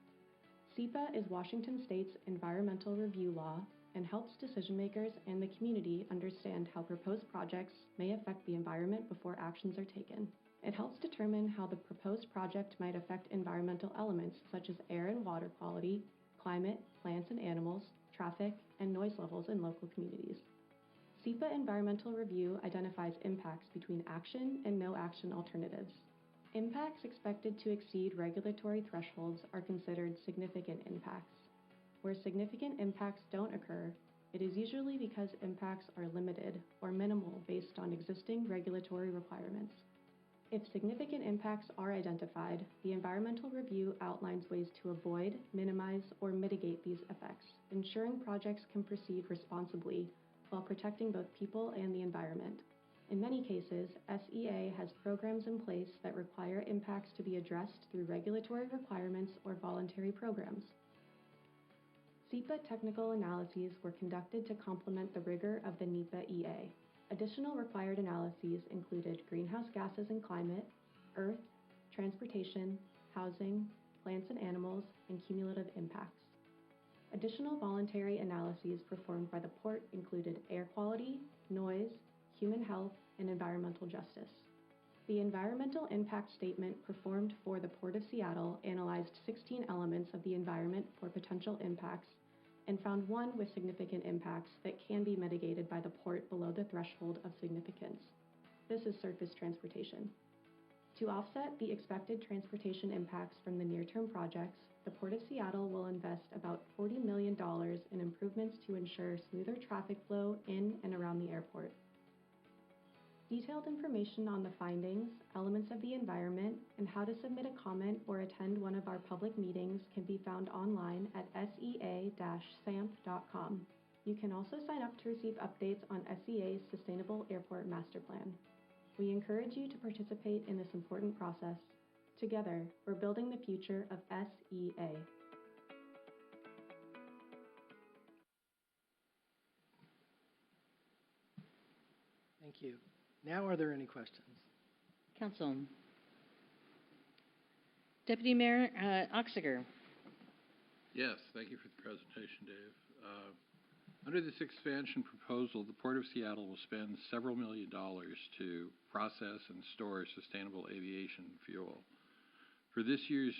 SEPA is Washington State's environmental review law and helps decision-makers and the community understand how proposed projects may affect the environment before actions are taken. It helps determine how the proposed project might affect environmental elements such as air and water quality, climate, plants and animals, traffic, and noise levels in local communities. SEPA environmental review identifies impacts between action and no action alternatives. Impacts expected to exceed regulatory thresholds are considered significant impacts. Where significant impacts don't occur, it is usually because impacts are limited or minimal based on existing regulatory requirements. If significant impacts are identified, the environmental review outlines ways to avoid, minimize, or mitigate these effects, ensuring projects can proceed responsibly while protecting both people and the environment. In many cases, SEA has programs in place that require impacts to be addressed through regulatory requirements or voluntary programs. SEPA technical analyses were conducted to complement the rigor of the NEPA EA. Additional required analyses included greenhouse gases and climate, earth, transportation, housing, plants and animals, and cumulative impacts. Additional voluntary analyses performed by the port included air quality, noise, human health, and environmental justice. The environmental impact statement performed for the Port of Seattle analyzed 16 elements of the environment for potential impacts and found one with significant impacts that can be mitigated by the port below the threshold of significance. This is surface transportation. To offset the expected transportation impacts from the near-term projects, the Port of Seattle will invest about $40 million in improvements to ensure smoother traffic flow in and around the airport. Detailed information on the findings, elements of the environment, and how to submit a comment or attend one of our public meetings can be found online at sea-samp.com. You can also sign up to receive updates on SEA's Sustainable Airport Master Plan. We encourage you to participate in this important process. Together, we're building the future of SEA. Thank you. Now, are there any questions? Council. Deputy Mayor Oxiger. Yes, thank you for the presentation, Dave. Under this expansion proposal, the Port of Seattle will spend several $1 million to process and store sustainable aviation fuel. For this year's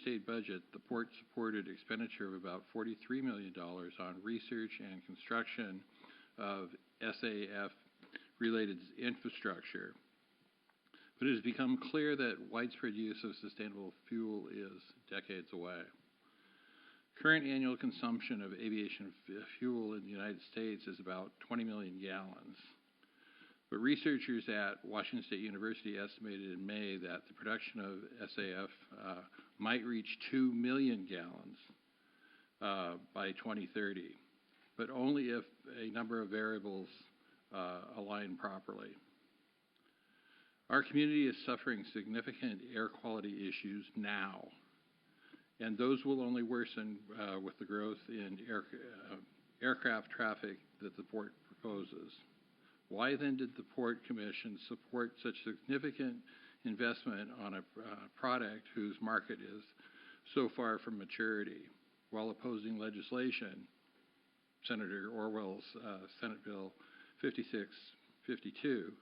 state budget, the port supported expenditure of about $43 million on research and construction of SAF-related infrastructure. But it has become clear that widespread use of sustainable fuel is decades away. Current annual consumption of aviation fuel in the United States is about 20 million gallons. But researchers at Washington State University estimated in May that the production of SAF might reach 2 million gallons by 2030, but only if a number of variables align properly. Our community is suffering significant air quality issues now, and those will only worsen with the growth in aircraft traffic that the port proposes. Why then did the Port Commission support such significant investment on a product whose market is so far from maturity, while opposing legislation, Senator Orwell's Senate Bill 5652,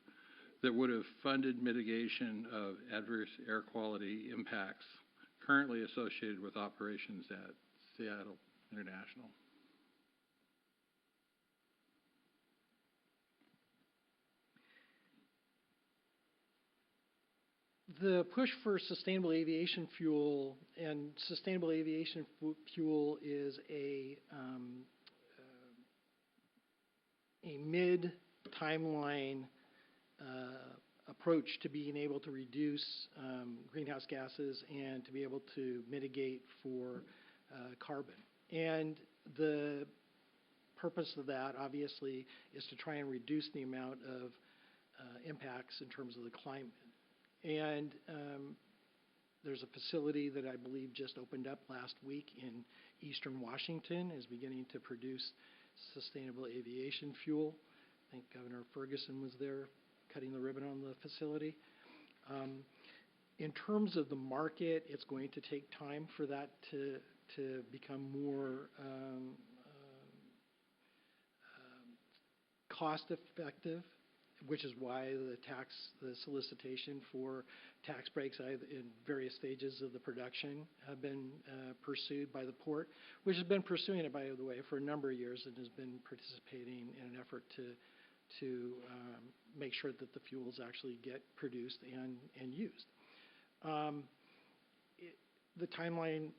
that would have funded mitigation of adverse air quality impacts currently associated with operations at Seattle International? The push for sustainable aviation fuel, and sustainable aviation fuel is a mid-timeline approach to being able to reduce greenhouse gases and to be able to mitigate for carbon. And the purpose of that, obviously, is to try and reduce the amount of impacts in terms of the climate. And there's a facility that I believe just opened up last week in eastern Washington, is beginning to produce sustainable aviation fuel. I think Governor Ferguson was there cutting the ribbon on the facility. In terms of the market, it's going to take time for that to become more cost effective, which is why the solicitation for tax breaks in various stages of the production have been pursued by the port, which has been pursuing it, by the way, for a number of years and has been participating in an effort to make sure that the fuels actually get produced and used. The timeline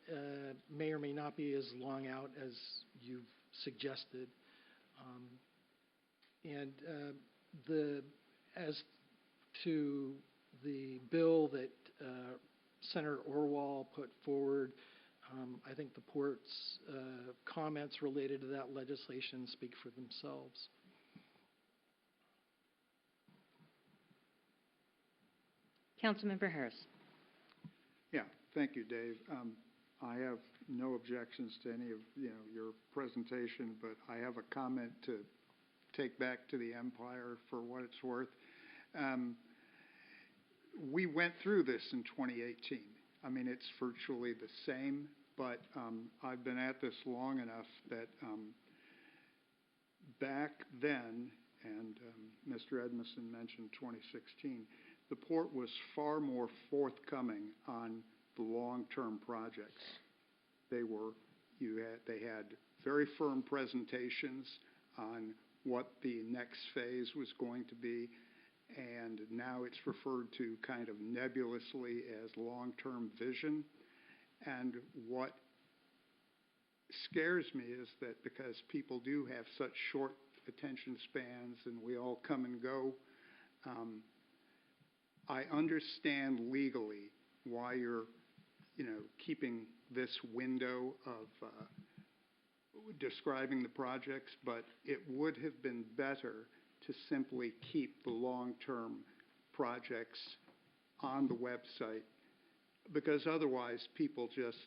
may or may not be as long out as you've suggested. As to the bill that Senator Orwell put forward, I think the port's comments related to that legislation speak for themselves. Councilmember Harris. Yeah, thank you, Dave. I have no objections to any of your presentation, but I have a comment to take back to the Empire for what it's worth. We went through this in 2018. I mean, it's virtually the same, but I've been at this long enough that back then, and Mr. Edmondson mentioned 2016, the port was far more forthcoming on the long-term projects. They had very firm presentations on what the next phase was going to be, and now it's referred to kind of nebulously as long-term vision. And what scares me is that because people do have such short attention spans and we all come and go, I understand legally why you're, keeping this window of describing the projects, but it would have been better to simply keep the long-term projects on the website, because otherwise people just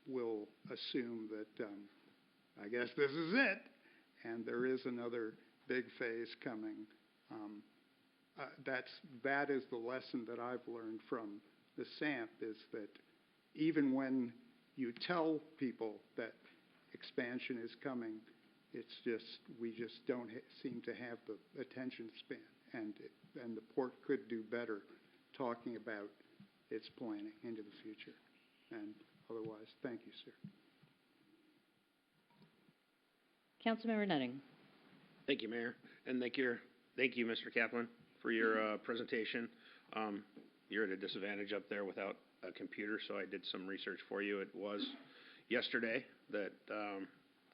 will assume that I guess this is it, and there is another big phase coming. That is the lesson that I've learned from the SAMP, is that even when you tell people that expansion is coming, it's just, we just don't seem to have the attention span, and the port could do better talking about its planning into the future. And otherwise, thank you, sir. Councilmember Nutting. Thank you, Mayor, and thank you, Mr. Kaplan, for your presentation. You're at a disadvantage up there without a computer, so I did some research for you. It was yesterday that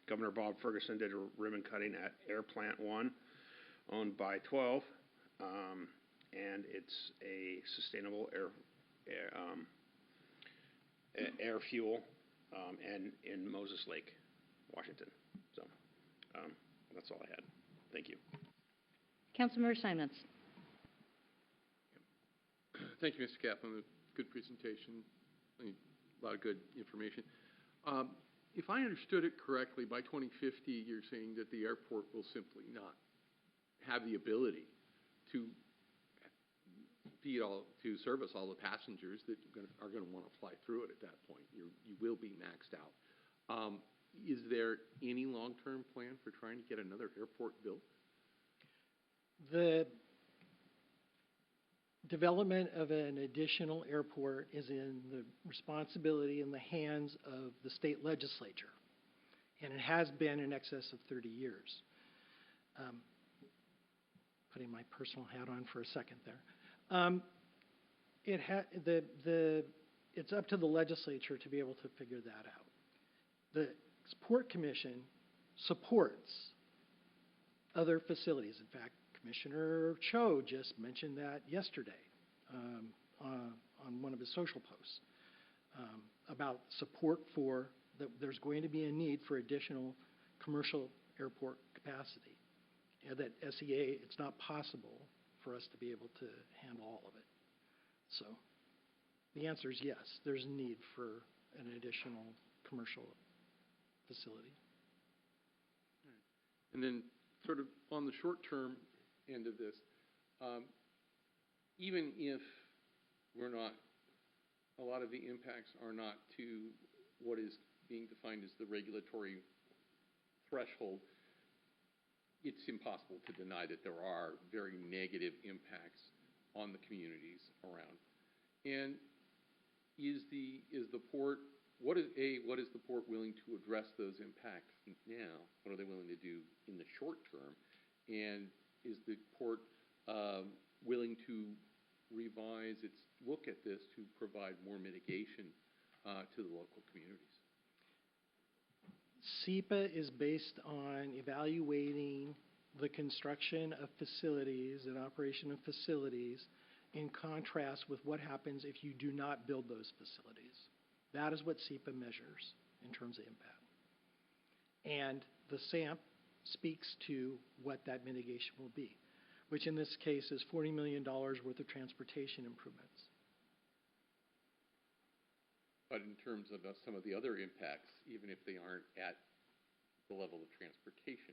Governor Bob Ferguson did a ribbon cutting at Air Plant 1, owned by 12, and it's a sustainable air fuel, and in Moses Lake, Washington. So that's all I had. Thank you. Councilmember Simons. Thank you, Mr. Kaplan. Good presentation. A lot of good information. If I understood it correctly, by 2050, you're saying that the airport will simply not have the ability to service all the passengers that are going to want to fly through it at that point. You will be maxed out. Is there any long-term plan for trying to get another airport built? The development of an additional airport is in the responsibility in the hands of the state legislature, and it has been in excess of 30 years. Putting my personal hat on for a second there. it's up to the legislature to be able to figure that out. The Port Commission supports other facilities. In fact, Commissioner Cho just mentioned that yesterday on one of his social posts about support for there's going to be a need for additional commercial airport capacity. And that SEA, it's not possible for us to be able to handle all of it. So the answer is yes, there's a need for an additional commercial facility. And then sort of on the short-term end of this, even if we're not, a lot of the impacts are not to what is being defined as the regulatory threshold, it's impossible to deny that there are very negative impacts on the communities around. And is the port, what is the port willing to address those impacts now? What are they willing to do in the short term? And is the port willing to revise its look at this to provide more mitigation to the local communities? SEPA is based on evaluating the construction of facilities and operation of facilities in contrast with what happens if you do not build those facilities. That is what SEPA measures in terms of impact. And the SAMP speaks to what that mitigation will be, which in this case is $40 million worth of transportation improvements. But in terms of some of the other impacts, even if they aren't at the level of transportation,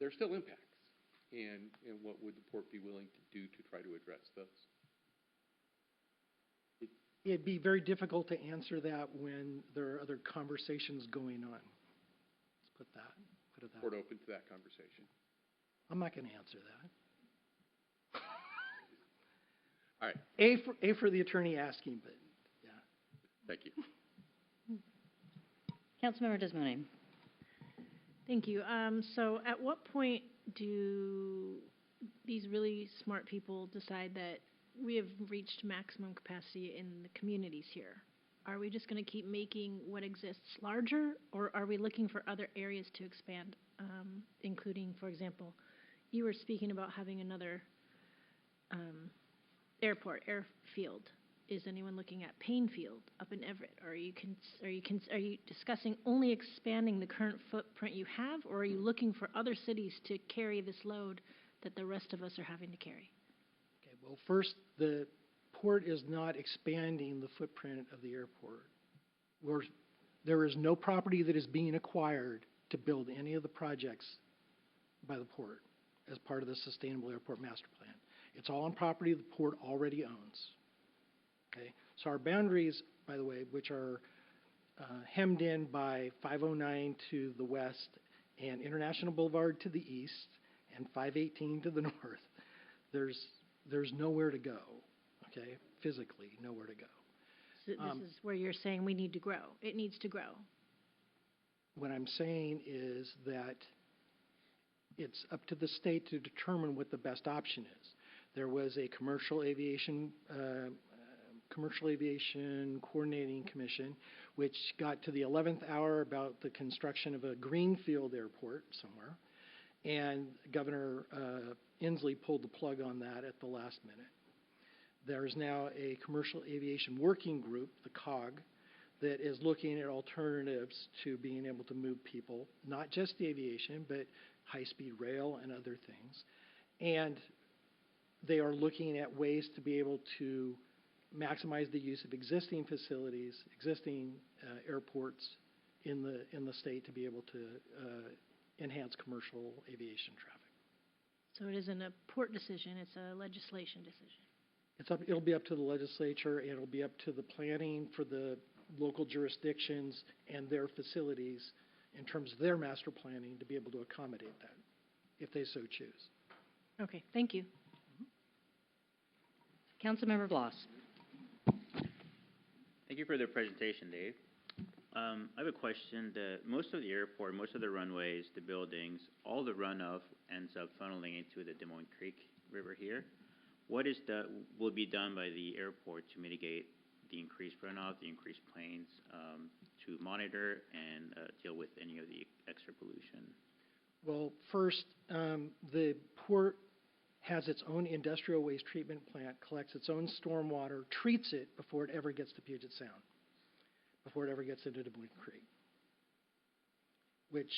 they're still impacts. And what would the port be willing to do to try to address those? It'd be very difficult to answer that when there are other conversations going on. Let's put it that way. Port open to that conversation. I'm not going to answer that. All right. A for the attorney asking, but yeah. Thank you. Councilmember Desmond. Thank you. So at what point do these really smart people decide that we have reached maximum capacity in the communities here? Are we just going to keep making what exists larger, or are we looking for other areas to expand, including, for example, you were speaking about having another airfield. Is anyone looking at Paynefield up in Everett? Are you discussing only expanding the current footprint you have, or are you looking for other cities to carry this load that the rest of us are having to carry? Okay, well, first, the port is not expanding the footprint of the airport. There is no property that is being acquired to build any of the projects by the port as part of the Sustainable Airport Master Plan. It's all on property the port already owns. Okay, so our boundaries, by the way, which are hemmed in by 509 to the west and International Boulevard to the east and 518 to the north, there's nowhere to go, okay, physically nowhere to go. So this is where you're saying we need to grow. It needs to grow. What I'm saying is that it's up to the state to determine what the best option is. There was a commercial aviation coordinating commission, which got to the 11th hour about the construction of a greenfield airport somewhere, and Governor Inslee pulled the plug on that at the last minute. There is now a commercial aviation working group, the COG, that is looking at alternatives to being able to move people, not just the aviation, but high-speed rail and other things. And they are looking at ways to be able to maximize the use of existing facilities, existing airports in the state to be able to enhance commercial aviation traffic. So it isn't a port decision, it's a legislation decision. It'll be up to the legislature, and it'll be up to the planning for the local jurisdictions and their facilities in terms of their master planning to be able to accommodate that, if they so choose. Okay, thank you. Councilmember Bloss. Thank you for the presentation, Dave. I have a question. Most of the airport, most of the runways, the buildings, all the runoff ends up funneling into the Des Moines Creek River here. what will be done by the airport to mitigate the increased runoff, the increased planes, to monitor and deal with any of the extra pollution? Well, first, the port has its own industrial waste treatment plant, collects its own stormwater, treats it before it ever gets to Puget Sound, before it ever gets into Des Moines Creek, which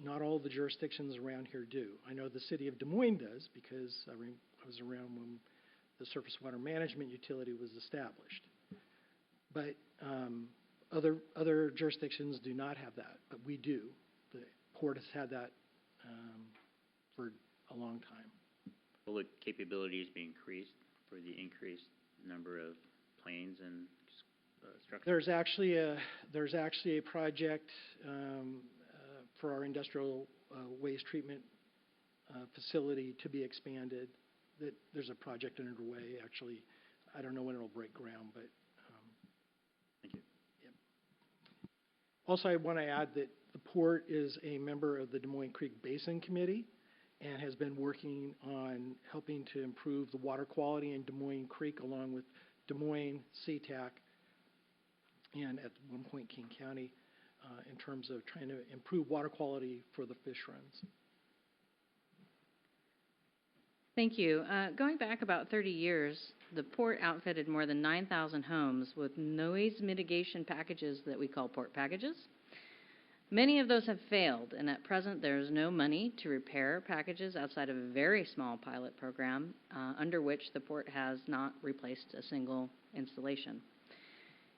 not all the jurisdictions around here do. I know the city of Des Moines does because I was around when the surface water management utility was established. But other jurisdictions do not have that, but we do. The port has had that for a long time. Will the capabilities be increased for the increased number of planes and structures? There's actually a project for our industrial waste treatment facility to be expanded. There's a project underway. Actually, I don't know when it'll break ground, but. Thank you. Yeah. Also, I want to add that the port is a member of the Des Moines Creek Basin Committee and has been working on helping to improve the water quality in Des Moines Creek along with Des Moines, Sea-Tac, and at one point King County in terms of trying to improve water quality for the fish runs. Thank you. Going back about 30 years, the port outfitted more than 9,000 homes with noise mitigation packages that we call port packages. Many of those have failed, and at present there is no money to repair packages outside of a very small pilot program under which the port has not replaced a single installation.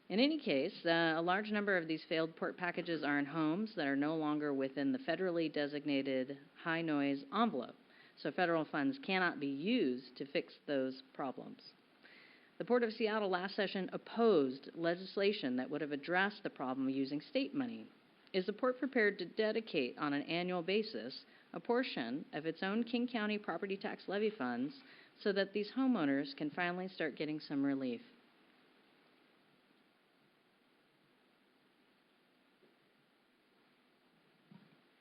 In any case, a large number of these failed port packages are in homes that are no longer within the federally designated high noise envelope, so federal funds cannot be used to fix those problems. The Port of Seattle last session opposed legislation that would have addressed the problem using state money. Is the port prepared to dedicate on an annual basis a portion of its own King County property tax levy funds so that these homeowners can finally start getting some relief?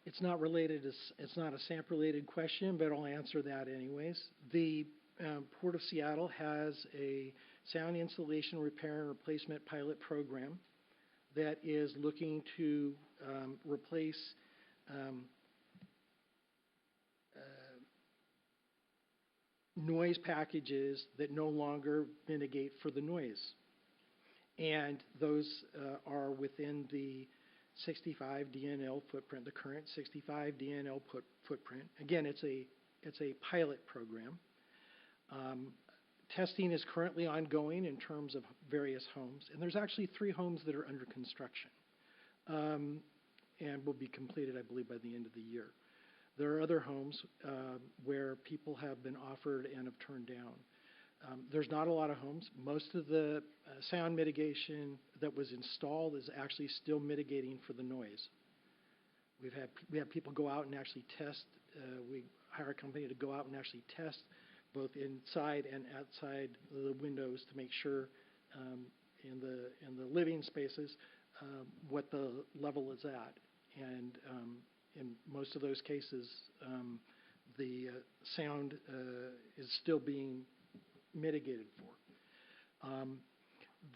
It's not a SAMP-related question, but I'll answer that anyways. The Port of Seattle has a sound insulation repair and replacement pilot program that is looking to replace noise packages that no longer mitigate for the noise. And those are within the 65 DNL footprint, the current 65 DNL footprint. Again, it's a pilot program. Testing is currently ongoing in terms of various homes, and there's actually 3 homes that are under construction and will be completed, I believe, by the end of the year. There are other homes where people have been offered and have turned down. There's not a lot of homes. Most of the sound mitigation that was installed is actually still mitigating for the noise. We have people go out and actually test. We hire a company to go out and actually test both inside and outside the windows to make sure in the living spaces what the level is at. And in most of those cases, the sound is still being mitigated for.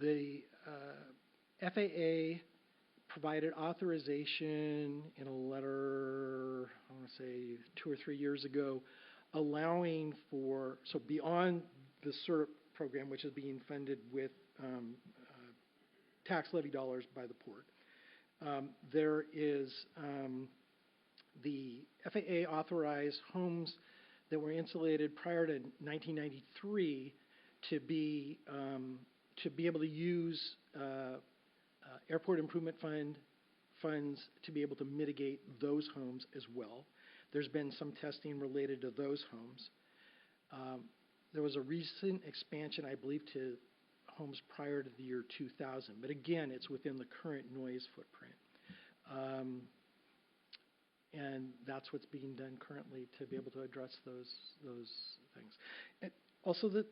The FAA provided authorization in a letter, I want to say 2 or 3 years ago, allowing for, so beyond the CERT program, which is being funded with tax levy dollars by the port, there is the FAA authorized homes that were insulated prior to 1993 to be able to use Airport Improvement Fund funds to be able to mitigate those homes as well. There's been some testing related to those homes. There was a recent expansion, I believe, to homes prior to the year 2000. But again, it's within the current noise footprint. And that's what's being done currently to be able to address those things. And also,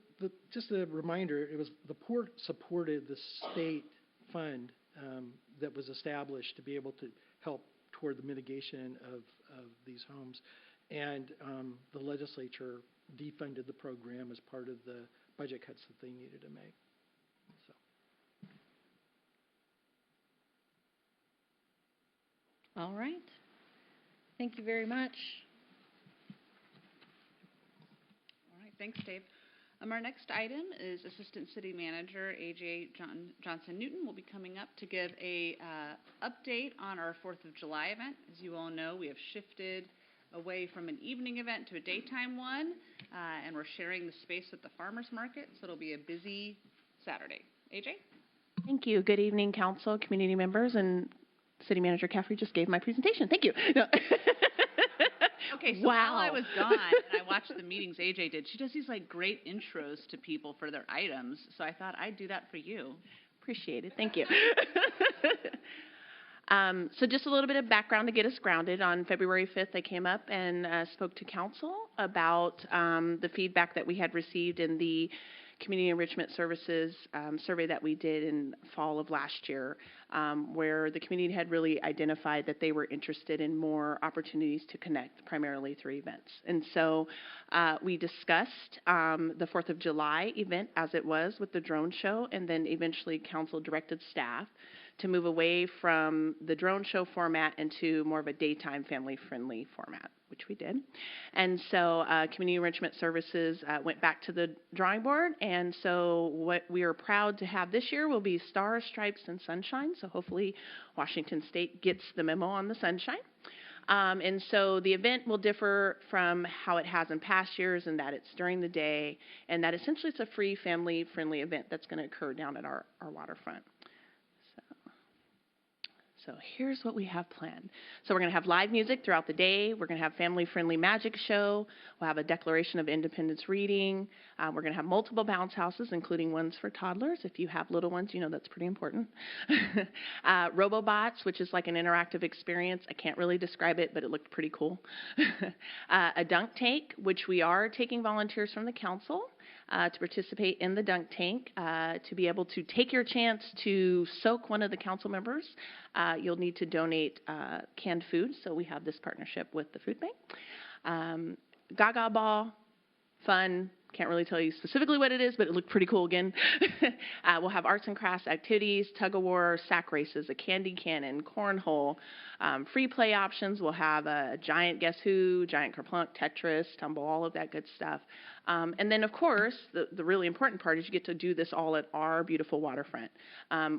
just a reminder, the port supported the state fund that was established to be able to help toward the mitigation of these homes. And the legislature defunded the program as part of the budget cuts that they needed to make. So. All right. Thank you very much. All right, thanks, Dave. Our next item is Assistant City Manager A.J. Johnson-Newton will be coming up to give a update on our 4th of July event. As you all know, we have shifted away from an evening event to a daytime one, and we're sharing the space with the farmers market, so it'll be a busy Saturday. A.J.? Thank you. Good evening, council, community members, and City Manager Caffrey just gave my presentation. Thank you. No. Okay, so wow. while I was gone and I watched the meetings AJ did, she does these like great intros to people for their items, so I thought I'd do that for you. Appreciate it. Thank you. So just a little bit of background to get us grounded. On February 5th, I came up and spoke to council about the feedback that we had received in the Community Enrichment Services survey that we did in fall of last year, where the community had really identified that they were interested in more opportunities to connect, primarily through events. And so we discussed the 4th of July event as it was with the drone show, and then eventually council directed staff to move away from the drone show format into more of a daytime family-friendly format, which we did. And so Community Enrichment Services went back to the drawing board, and so what we are proud to have this year will be stars, stripes, and sunshine. So hopefully Washington State gets the memo on the sunshine. And so the event will differ from how it has in past years in that it's during the day, and that essentially it's a free family-friendly event that's going to occur down at our waterfront. So here's what we have planned. So we're going to have live music throughout the day. We're going to have family-friendly magic show. We'll have a Declaration of Independence reading. We're going to have multiple bounce houses, including ones for toddlers. If you have little ones, you know that's pretty important. Robobots, which is like an interactive experience. I can't really describe it, but it looked pretty cool. A dunk tank, which we are taking volunteers from the council to participate in the dunk tank, to be able to take your chance to soak one of the council members. You'll need to donate canned food, so we have this partnership with the food bank. Gaga ball, fun. Can't really tell you specifically what it is, but it looked pretty cool again. We'll have arts and crafts activities, tug-of-war, sack races, a candy cannon, cornhole, free play options. We'll have a giant Guess Who, giant Kerplunk, Tetris, tumble, all of that good stuff. And then, of course, the really important part is you get to do this all at our beautiful waterfront.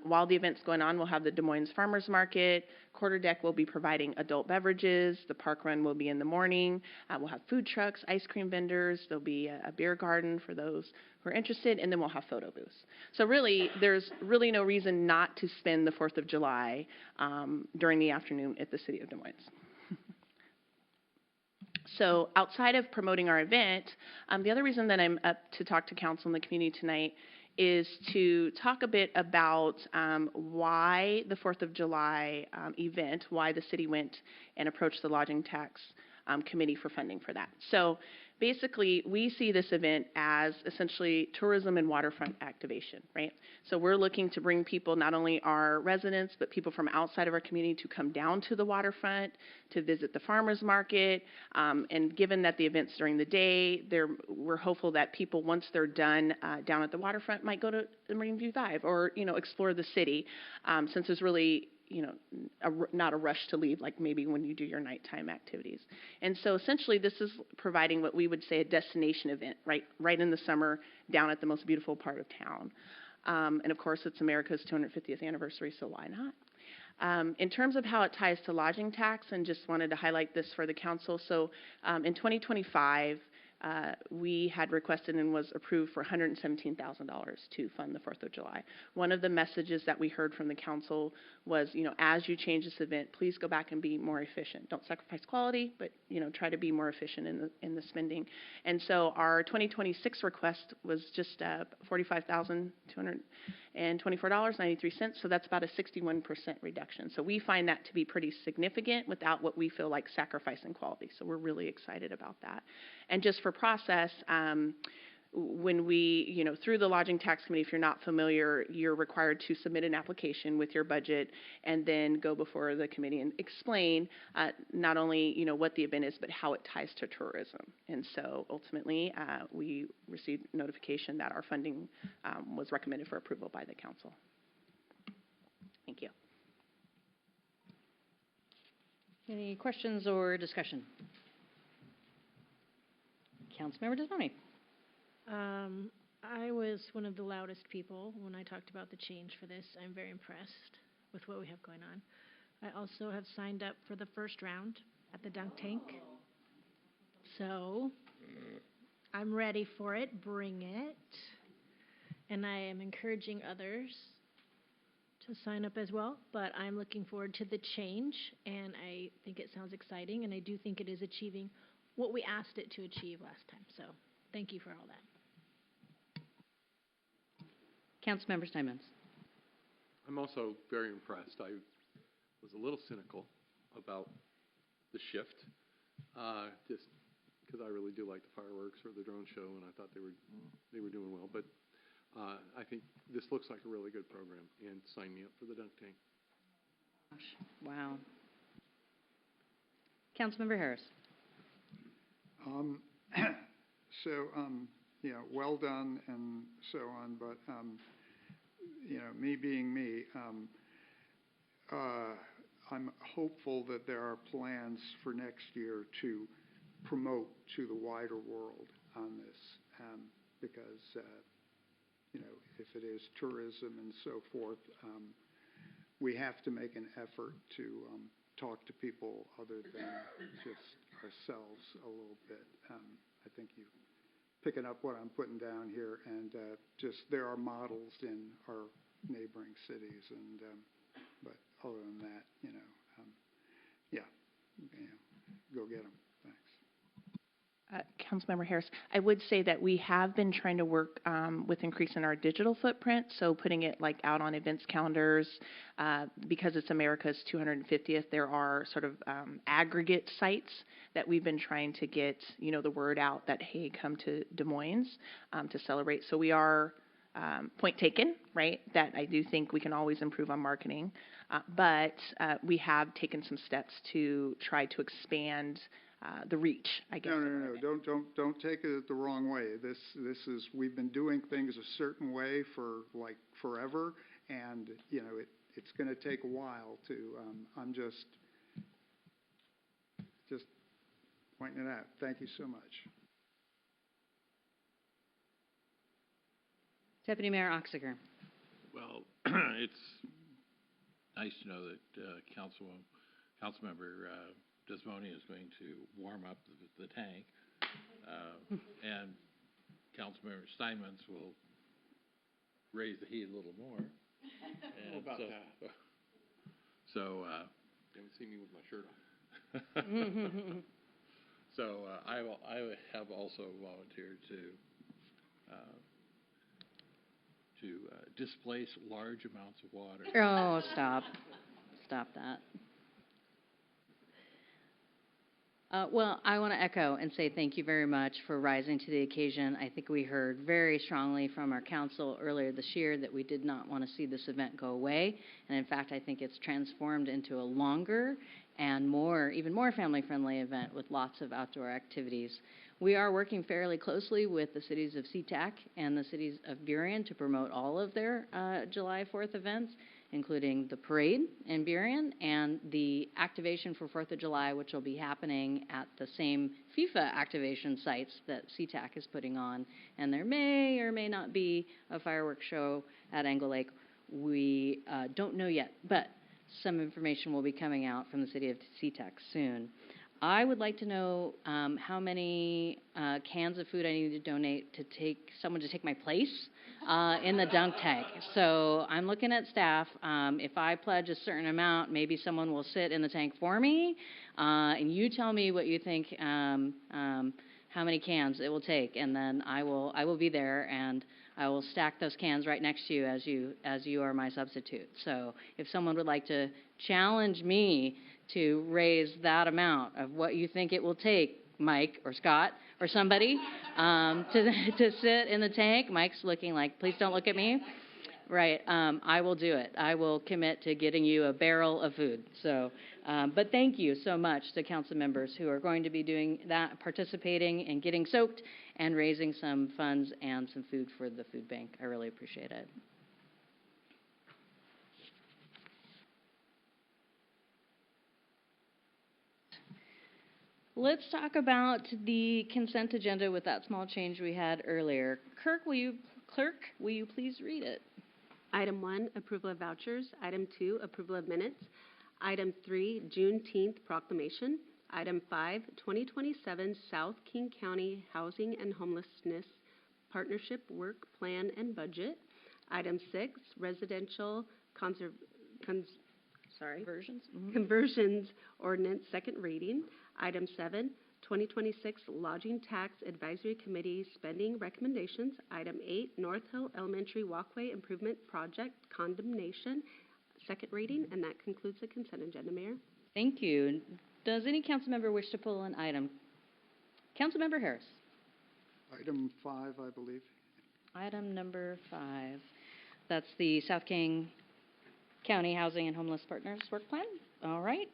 While the event's going on, we'll have the Des Moines Farmers Market. Quarter Deck will be providing adult beverages. The park run will be in the morning. We'll have food trucks, ice cream vendors. There'll be a beer garden for those who are interested, and then we'll have photo booths. So really, there's really no reason not to spend the 4th of July during the afternoon at the City of Des Moines. So outside of promoting our event, the other reason that I'm up to talk to council and the community tonight is to talk a bit about why the 4th of July event, why the city went and approached the lodging tax committee for funding for that. So basically, we see this event as essentially tourism and waterfront activation, right? So we're looking to bring people, not only our residents, but people from outside of our community to come down to the waterfront, to visit the farmers market. And given that the event's during the day, we're hopeful that people, once they're done down at the waterfront, might go to the Marine View 5 or, explore the city, since there's really not a rush to leave, like maybe when you do your nighttime activities. And so essentially this is providing what we would say a destination event, right in the summer, down at the most beautiful part of town. And of course, it's America's 250th anniversary, so why not? In terms of how it ties to lodging tax, and just wanted to highlight this for the council. So in 2025, we had requested and was approved for $117,000 to fund the 4th of July. One of the messages that we heard from the council was, as you change this event, please go back and be more efficient. Don't sacrifice quality, but, try to be more efficient in the spending. And so our 2026 request was just $45,224.93. So that's about a 61% reduction. So we find that to be pretty significant without what we feel like sacrificing quality. So we're really excited about that. And just for process, when we, through the Lodging Tax Committee, if you're not familiar, you're required to submit an application with your budget and then go before the committee and explain not only, what the event is, but how it ties to tourism. And so ultimately, we received notification that our funding was recommended for approval by the council. Thank you. Any questions or discussion? Councilmember Desmoni. I was one of the loudest people when I talked about the change for this. I'm very impressed with what we have going on. I also have signed up for the first round at the dunk tank. So I'm ready for it. Bring it. And I am encouraging others to sign up as well. But I'm looking forward to the change, and I think it sounds exciting, and I do think it is achieving what we asked it to achieve last time. So thank you for all that. Councilmember Steinmetz. I'm also very impressed. I was a little cynical about the shift, just because I really do like the fireworks or the drone show, and I thought they were doing well. But I think this looks like a really good program, and sign me up for the dunk tank. Wow. Councilmember Harris. Well done and so on, but, me being me, I'm hopeful that there are plans for next year to promote to the wider world on this, because, if it is tourism and so forth, we have to make an effort to talk to people other than just ourselves a little bit. I think you picking up what I'm putting down here, and there are models in our neighboring cities, and but other than that, go get them. Thanks. Councilmember Harris, I would say that we have been trying to work with increasing our digital footprint, so putting it out on events calendars. Because it's America's 250th, there are sort of aggregate sites that we've been trying to get, the word out that, hey, come to Des Moines to celebrate. So we are, point taken, right, that I do think we can always improve on marketing. But we have taken some steps to try to expand the reach, I guess. No. Don't take it the wrong way. This is, we've been doing things a certain way for forever, and it's going to take a while to. I'm just pointing it out. Thank you so much. Deputy Mayor Oxiger. Well, it's nice to know that Councilmember Desmoni is going to warm up the tank, and Councilmember Steinmetz will raise the heat a little more. How about that? So, you haven't seen me with my shirt on. So I have also volunteered to displace large amounts of water. Oh, stop that. Well, I want to echo and say thank you very much for rising to the occasion. I think we heard very strongly from our council earlier this year that we did not want to see this event go away. And in fact, I think it's transformed into a longer and even more family-friendly event with lots of outdoor activities. We are working fairly closely with the cities of Sea-Tac and the cities of Burien to promote all of their July 4th events, including the parade in Burien and the activation for 4th of July, which will be happening at the same FIFA activation sites that Sea-Tac is putting on. And there may or may not be a fireworks show at Angle Lake. We don't know yet, but some information will be coming out from the city of Sea-Tac soon. I would like to know how many cans of food I need to donate to someone to take my place in the dunk tank. So I'm looking at staff. If I pledge a certain amount, maybe someone will sit in the tank for me, and you tell me what you think, how many cans it will take, and then I will be there, and I will stack those cans right next to you as you are my substitute. So if someone would like to challenge me to raise that amount of what you think it will take, Mike or Scott, or somebody to sit in the tank. Mike's looking like, please don't look at me. Right. I will do it. I will commit to getting you a barrel of food. So, but thank you so much to council members who are going to be doing that, participating and getting soaked and raising some funds and some food for the food bank. I really appreciate it. Let's talk about the consent agenda with that small change we had earlier. Clerk, will you please read it? Item 1, approval of vouchers. Item 2, approval of minutes. Item 3, Juneteenth proclamation. Item 5, 2027 South King County Housing and Homelessness Partnership Work Plan and Budget. Item 6, residential conversions ordinance, second reading. Item 7, 2026 Lodging Tax Advisory Committee spending recommendations. Item 8, North Hill Elementary Walkway Improvement Project condemnation, second reading, and that concludes the consent agenda, Mayor. Thank you. Does any council member wish to pull an item? Councilmember Harris. Item 5, I believe. Item number 5. That's the South King County Housing and Homeless Partners Work Plan. All right.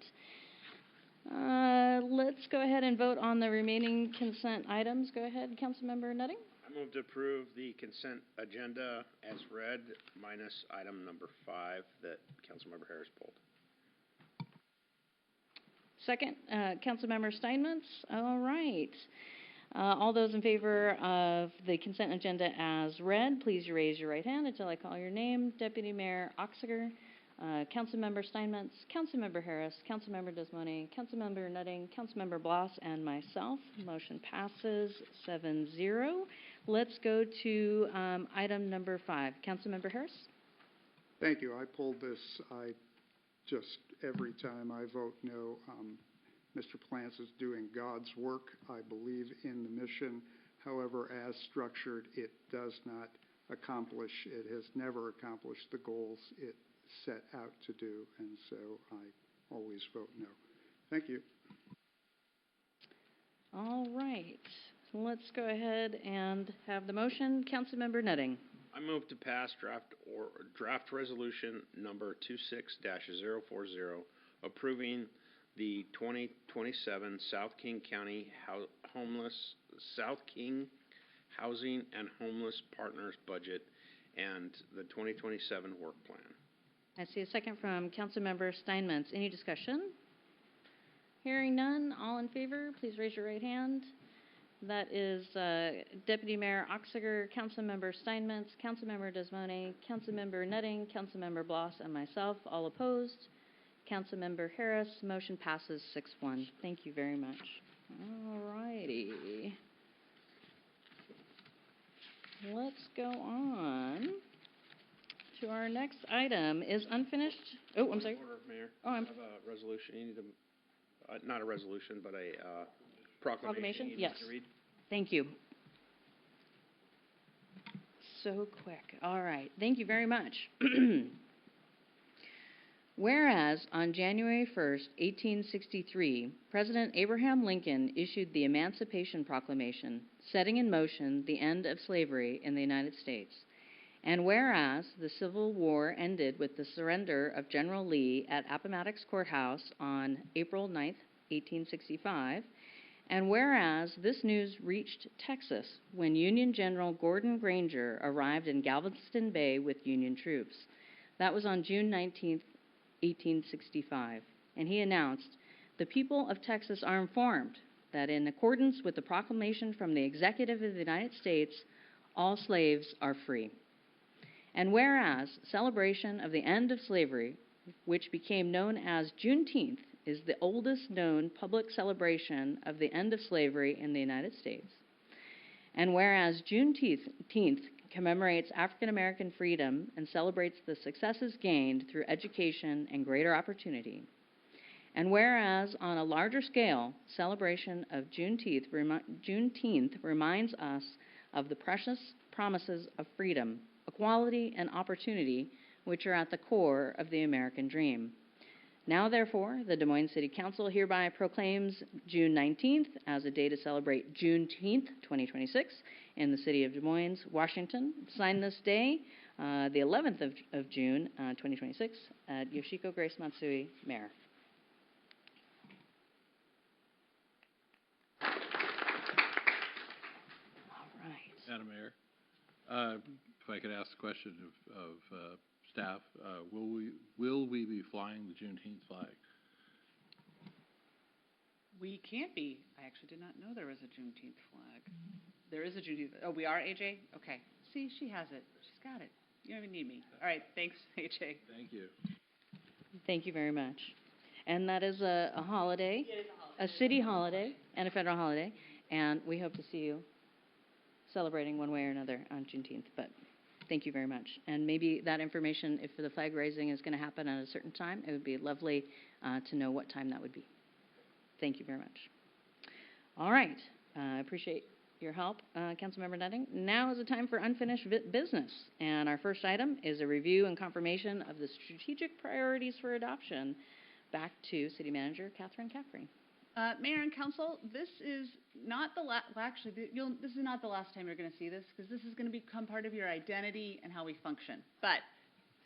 Let's go ahead and vote on the remaining consent items. Go ahead, Councilmember Nutting. I move to approve the consent agenda as read, minus item number 5 that Councilmember Harris pulled. Second, Councilmember Steinmetz. All right. All those in favor of the consent agenda as read, please raise your right hand until I call your name. Deputy Mayor Oxiger, Councilmember Steinmetz, Councilmember Harris, Councilmember Desmone, Councilmember Nutting, Councilmember Bloss, and myself. Motion passes 7-0. Let's go to item number 5. Councilmember Harris. Thank you. I pulled this. Every time I vote no, Mr. Plants is doing God's work. I believe in the mission. However, as structured, it does not accomplish, it has never accomplished the goals it set out to do, and so I always vote no. Thank you. All right. Let's go ahead and have the motion. Councilmember Nutting. I move to pass draft resolution number 26-040, approving the 2027 South King County South King Housing and Homeless Partners budget and the 2027 work plan. I see a second from Councilmember Steinmetz. Any discussion? Hearing none, all in favor, please raise your right hand. That is Deputy Mayor Oxiger, Councilmember Steinmetz, Councilmember Desmone, Councilmember Nutting, Councilmember Bloss, and myself, all opposed. Councilmember Harris, motion passes 6-1. Thank you very much. All righty. Let's go on to our next item. Is unfinished? Oh, I'm sorry. Order, Mayor. Oh, I have a resolution. You need to, not a resolution, but a proclamation. Yes. Thank you. So quick. All right. Thank you very much. Whereas on January 1st, 1863, President Abraham Lincoln issued the Emancipation Proclamation, setting in motion the end of slavery in the United States. And whereas the Civil War ended with the surrender of General Lee at Appomattox Courthouse on April 9th, 1865, and whereas this news reached Texas when Union General Gordon Granger arrived in Galveston Bay with Union troops. That was on June 19th, 1865, and he announced, "The people of Texas are informed that in accordance with the proclamation from the Executive of the United States, all slaves are free." And whereas celebration of the end of slavery, which became known as Juneteenth, is the oldest known public celebration of the end of slavery in the United States. And whereas Juneteenth commemorates African American freedom and celebrates the successes gained through education and greater opportunity. And whereas on a larger scale, celebration of Juneteenth reminds us of the precious promises of freedom, equality, and opportunity, which are at the core of the American dream. Now, therefore, the Des Moines City Council hereby proclaims June 19th as a day to celebrate Juneteenth, 2026, in the city of Des Moines, Washington. Signed this day, the 11th of June, 2026, at Yoshiko Grace Matsui, Mayor. All right. Madam Mayor, if I could ask a question of staff, will we be flying the Juneteenth flag? We can't be. I actually did not know there was a Juneteenth flag. There is a Juneteenth. Oh, we are, AJ? Okay. See, she has it. She's got it. You don't even need me. All right. Thanks, AJ. Thank you. Thank you very much. And that is a holiday, a city holiday and a federal holiday, and we hope to see you celebrating one way or another on Juneteenth. But thank you very much. And maybe that information, if the flag raising is going to happen at a certain time, it would be lovely to know what time that would be. Thank you very much. All right. I appreciate your help, Councilmember Nutting. Now is the time for unfinished business. And our first item is a review and confirmation of the strategic priorities for adoption. Back to City Manager Catherine Caffrey. Mayor and Council, this is not the this is not the last time you're going to see this, because this is going to become part of your identity and how we function. But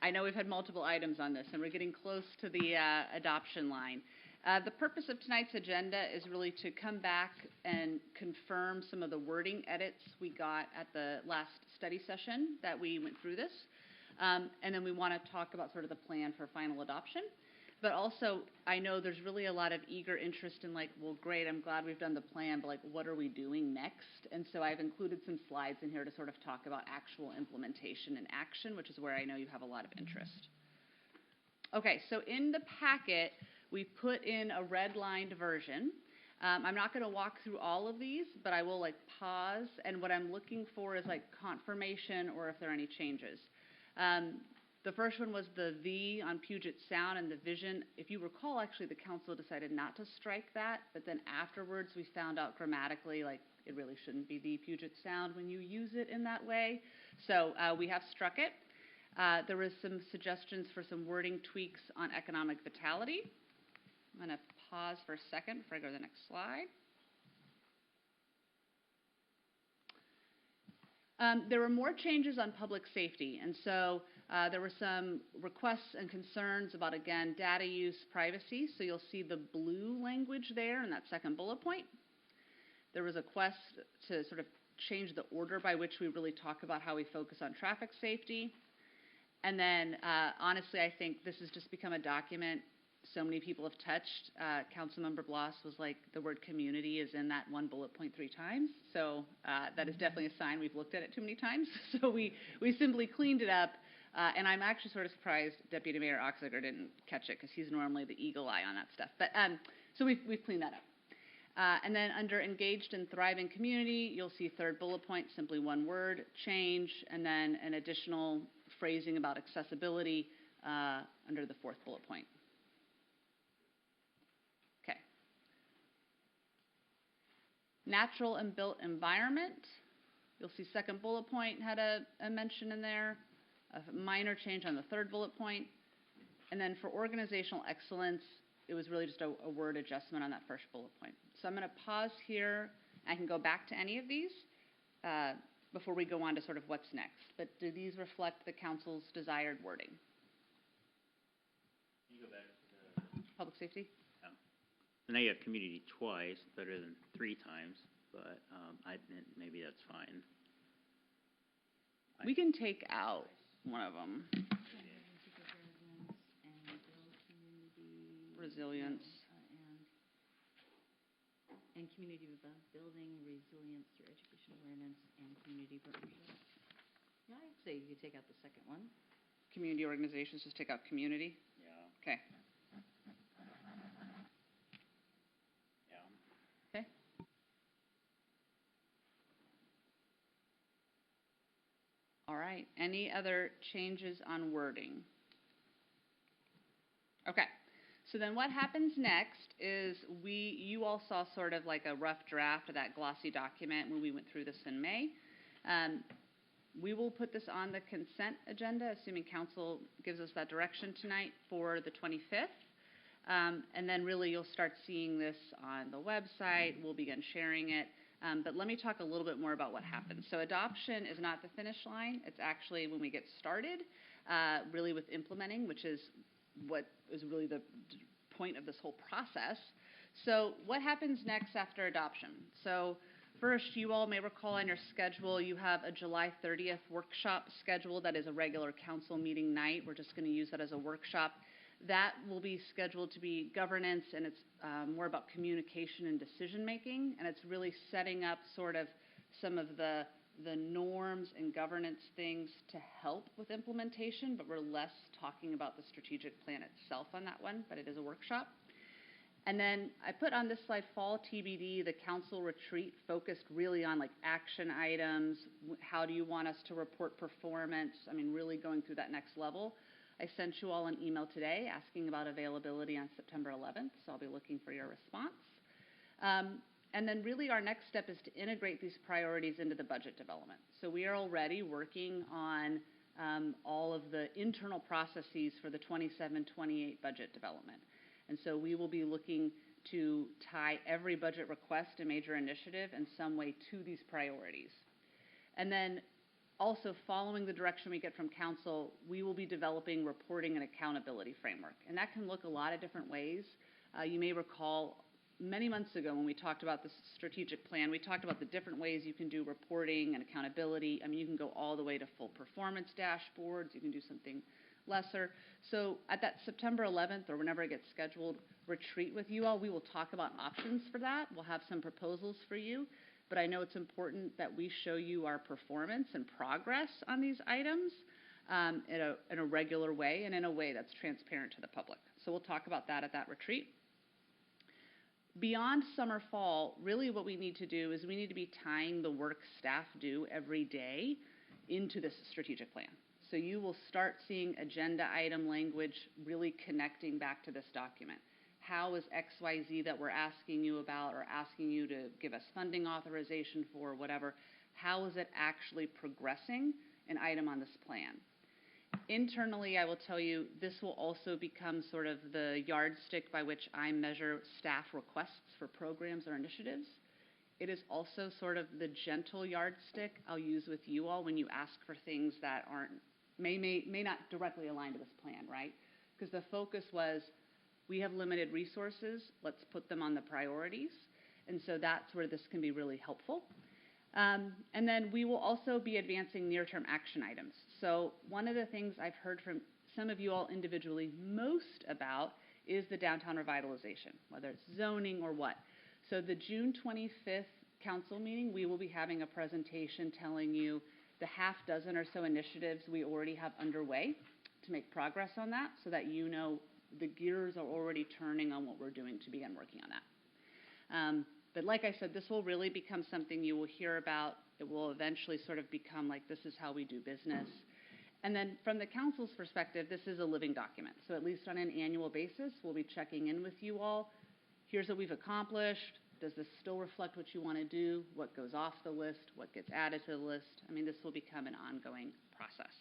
I know we've had multiple items on this, and we're getting close to the adoption line. The purpose of tonight's agenda is really to come back and confirm some of the wording edits we got at the last study session that we went through this. And then we want to talk about sort of the plan for final adoption. But also, I know there's really a lot of eager interest in like, well, great, I'm glad we've done the plan, but like, what are we doing next? And so I've included some slides in here to sort of talk about actual implementation and action, which is where I know you have a lot of interest. Okay, so in the packet, we put in a redlined version. I'm not going to walk through all of these, but I will like pause, and what I'm looking for is like confirmation or if there are any changes. The first one was the V on Puget Sound and the vision. If you recall, actually, the council decided not to strike that, but then afterwards we found out grammatically, like, it really shouldn't be the Puget Sound when you use it in that way. So we have struck it. There was some suggestions for some wording tweaks on economic vitality. I'm going to pause for a second before I go to the next slide. There were more changes on public safety, and so there were some requests and concerns about, again, data use, privacy. So you'll see the blue language there in that second bullet point. There was a quest to sort of change the order by which we really talk about how we focus on traffic safety. And then, honestly, I think this has just become a document so many people have touched. Councilmember Bloss was like, the word community is in that one bullet point 3 times. So that is definitely a sign we've looked at it too many times. So we simply cleaned it up. And I'm actually sort of surprised Deputy Mayor Oxiger didn't catch it, because he's normally the eagle eye on that stuff. But so we've cleaned that up. And then under engaged and thriving community, you'll see third bullet point, simply one word, change, and then an additional phrasing about accessibility under the fourth bullet point. Okay. Natural and built environment. You'll see second bullet point had a mention in there. A minor change on the third bullet point. And then for organizational excellence, it was really just a word adjustment on that first bullet point. So I'm going to pause here. I can go back to any of these before we go on to sort of what's next. But do these reflect the council's desired wording? Can you go back to the public safety? Yeah. So now you have community twice, better than 3 times, but maybe that's fine. We can take out one of them. Resilience. And community building resilience through education awareness and community partnership. Yeah, I'd say you could take out the second one. Community organizations, just take out community? Yeah. Okay. Yeah. Okay. All right. Any other changes on wording? Okay. So then what happens next is you all saw sort of like a rough draft of that glossy document when we went through this in May. We will put this on the consent agenda, assuming council gives us that direction tonight, for the 25th. And then really you'll start seeing this on the website. We'll begin sharing it. But let me talk a little bit more about what happens. So adoption is not the finish line. It's actually when we get started, really with implementing, which is what is really the point of this whole process. So what happens next after adoption? So first, you all may recall on your schedule, you have a July 30th workshop scheduled. That is a regular council meeting night. We're just going to use that as a workshop. That will be scheduled to be governance, and it's more about communication and decision making, and it's really setting up sort of some of the norms and governance things to help with implementation, but we're less talking about the strategic plan itself on that one, but it is a workshop. And then I put on this slide fall TBD, the council retreat, focused really on like action items. How do you want us to report performance? I mean, really going through that next level. I sent you all an email today asking about availability on September 11th, so I'll be looking for your response. And then really our next step is to integrate these priorities into the budget development. So we are already working on all of the internal processes for the 27-28 budget development. And so we will be looking to tie every budget request and major initiative in some way to these priorities. And then also, following the direction we get from council, we will be developing reporting and accountability framework. And that can look a lot of different ways. You may recall many months ago when we talked about the strategic plan, we talked about the different ways you can do reporting and accountability. I mean, you can go all the way to full performance dashboards. You can do something lesser. So at that September 11th or whenever it gets scheduled retreat with you all, we will talk about options for that. We'll have some proposals for you. But I know it's important that we show you our performance and progress on these items in a regular way and in a way that's transparent to the public. So we'll talk about that at that retreat. Beyond summer, fall, really what we need to do is we need to be tying the work staff do every day into this strategic plan. So you will start seeing agenda item language really connecting back to this document. How is XYZ that we're asking you about or asking you to give us funding authorization for, whatever, how is it actually progressing an item on this plan? Internally, I will tell you, this will also become sort of the yardstick by which I measure staff requests for programs or initiatives. It is also sort of the gentle yardstick I'll use with you all when you ask for things that may not directly align to this plan, right? Because the focus was, we have limited resources, let's put them on the priorities. And so that's where this can be really helpful. And then we will also be advancing near-term action items. So one of the things I've heard from some of you all individually most about is the downtown revitalization, whether it's zoning or what. So the June 25th council meeting, we will be having a presentation telling you the half dozen or so initiatives we already have underway to make progress on that so that you know the gears are already turning on what we're doing to begin working on that. But like I said, this will really become something you will hear about. It will eventually sort of become like, this is how we do business. And then from the council's perspective, this is a living document. So at least on an annual basis, we'll be checking in with you all. Here's what we've accomplished. Does this still reflect what you want to do? What goes off the list? What gets added to the list? I mean, this will become an ongoing process.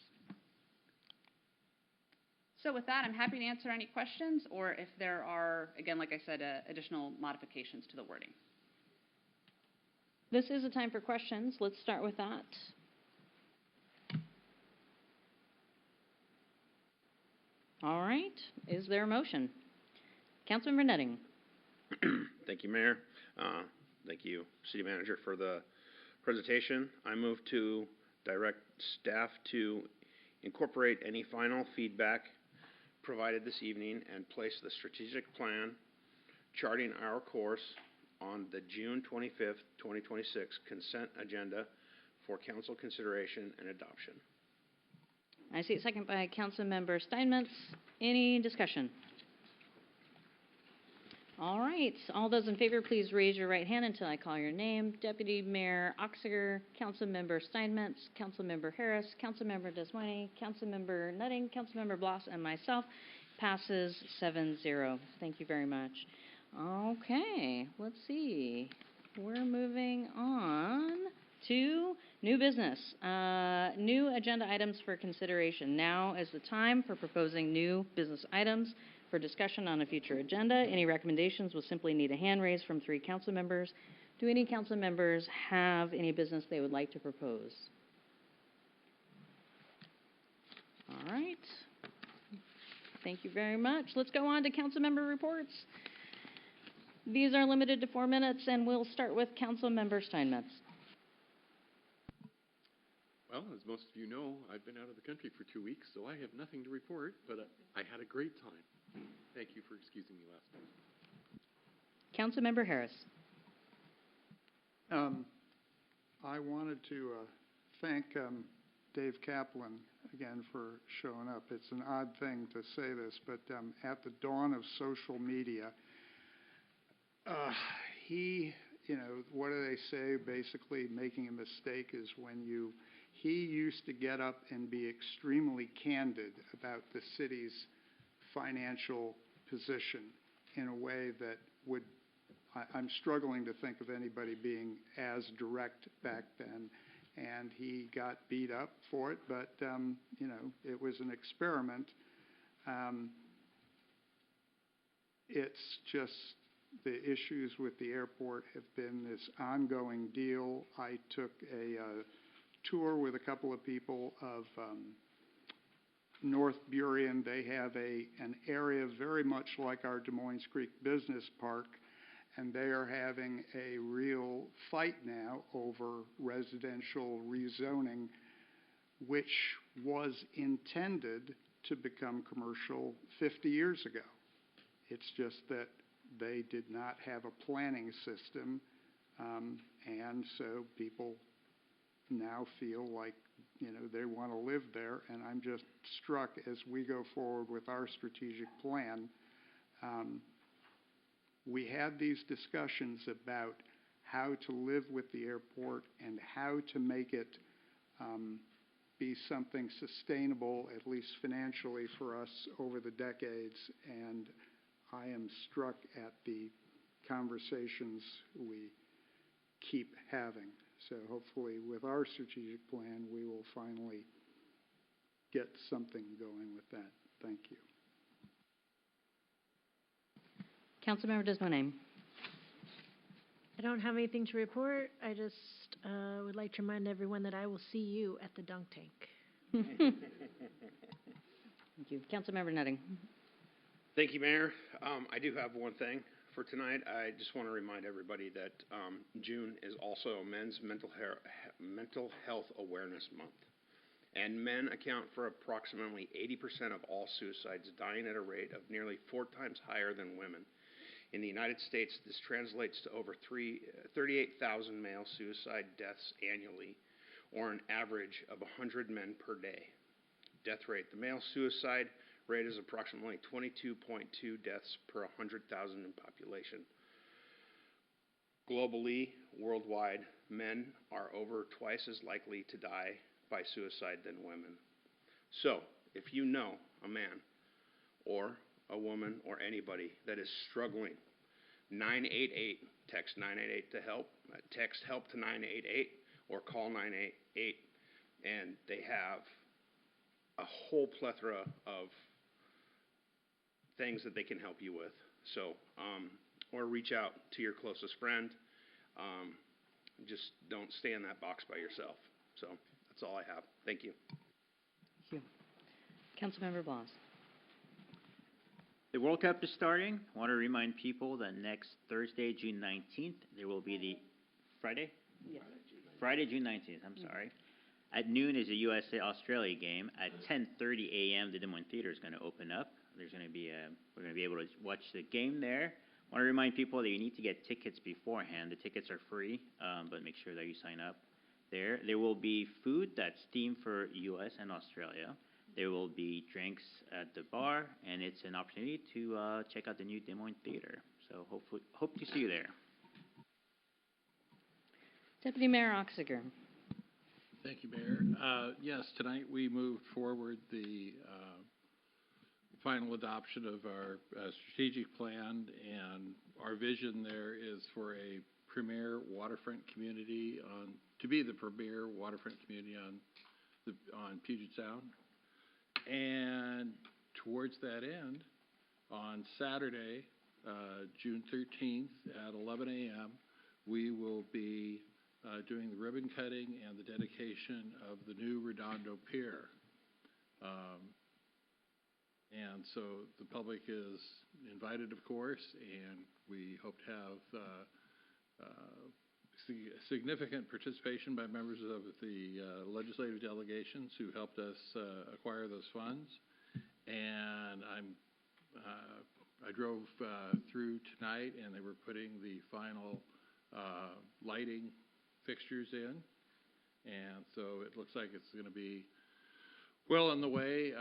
So with that, I'm happy to answer any questions, or if there are, again, like I said, additional modifications to the wording. This is a time for questions. Let's start with that. All right. Is there a motion? Councilmember Nutting. Thank you, Mayor. Thank you, City Manager, for the presentation. I move to direct staff to incorporate any final feedback provided this evening and place the strategic plan charting our course on the June 25th, 2026 consent agenda for council consideration and adoption. I see a second by Councilmember Steinmetz. Any discussion? All right. All those in favor, please raise your right hand until I call your name. Deputy Mayor Oxiger, Councilmember Steinmetz, Councilmember Harris, Councilmember Desmoine, Councilmember Nutting, Councilmember Bloss, and myself. Passes 7-0. Thank you very much. Okay. Let's see. We're moving on to new business. New agenda items for consideration. Now is the time for proposing new business items. for discussion on a future agenda. Any recommendations will simply need a hand raise from 3 council members. Do any council members have any business they would like to propose? All right. Thank you very much. Let's go on to council member reports. These are limited to 4 minutes, and we'll start with council member Steinmetz. Well, as most of you know, I've been out of the country for 2 weeks, so I have nothing to report, but I had a great time. Thank you for excusing me last time. Council member Harris. I wanted to thank Dave Kaplan again for showing up. It's an odd thing to say this, but at the dawn of social media, he, what do they say? Basically, making a mistake is when he used to get up and be extremely candid about the city's financial position in a way that would, I'm struggling to think of anybody being as direct back then. And he got beat up for it, but, it was an experiment. It's just the issues with the airport have been this ongoing deal. I took a tour with a couple of people of North Burien. They have an area very much like our Des Moines Creek Business Park, and they are having a real fight now over residential rezoning, which was intended to become commercial 50 years ago. It's just that they did not have a planning system, and so people now feel like, they want to live there, and I'm just struck as we go forward with our strategic plan. We had these discussions about how to live with the airport and how to make it be something sustainable, at least financially, for us over the decades. And I am struck at the conversations we keep having. So hopefully with our strategic plan, we will finally get something going with that. Thank you. Councilmember Desmond. I don't have anything to report. I just would like to remind everyone that I will see you at the dunk tank. Thank you. Councilmember Nutting. Thank you, Mayor. I do have one thing for tonight. I just want to remind everybody that June is also Men's Mental Health Awareness Month. And men account for approximately 80% of all suicides, dying at a rate of nearly 4 times higher than women. In the United States, this translates to over 38,000 male suicide deaths annually, or an average of 100 men per day. Death rate. The male suicide rate is approximately 22.2 deaths per 100,000 in population. Globally, worldwide, men are over twice as likely to die by suicide than women. So, if you know a man or a woman or anybody that is struggling, 988, text 988 to help, text help to 988 or call 988, and they have a whole plethora of things that they can help you with. So, or reach out to your closest friend. Just don't stay in that box by yourself. So that's all I have. Thank you. Thank you. Councilmember Blas. The World Cup is starting. I want to remind people that next Thursday, June 19th, there will be the Friday, June 19th, I'm sorry. At noon is a USA-Australia game. At 10:30 a.m., the Des Moines Theater is going to open up. There's going to be we're going to be able to watch the game there. I want to remind people that you need to get tickets beforehand. The tickets are free, but make sure that you sign up there. There will be food that's themed for U.S. and Australia. There will be drinks at the bar, and it's an opportunity to check out the new Des Moines Theater. So hope to see you there. Deputy Mayor Oxiger. Thank you, Mayor. Yes, tonight we moved forward the final adoption of our strategic plan, and our vision there is for a premier waterfront community to be the premier waterfront community on Puget Sound. And towards that end, On Saturday, June 13th at 11 a.m., we will be doing the ribbon cutting and the dedication of the new Redondo Pier. And so the public is invited, of course, and we hope to have significant participation by members of the legislative delegations who helped us acquire those funds. And I drove through tonight, and they were putting the final lighting fixtures in, and so it looks like it's going to be well on the way.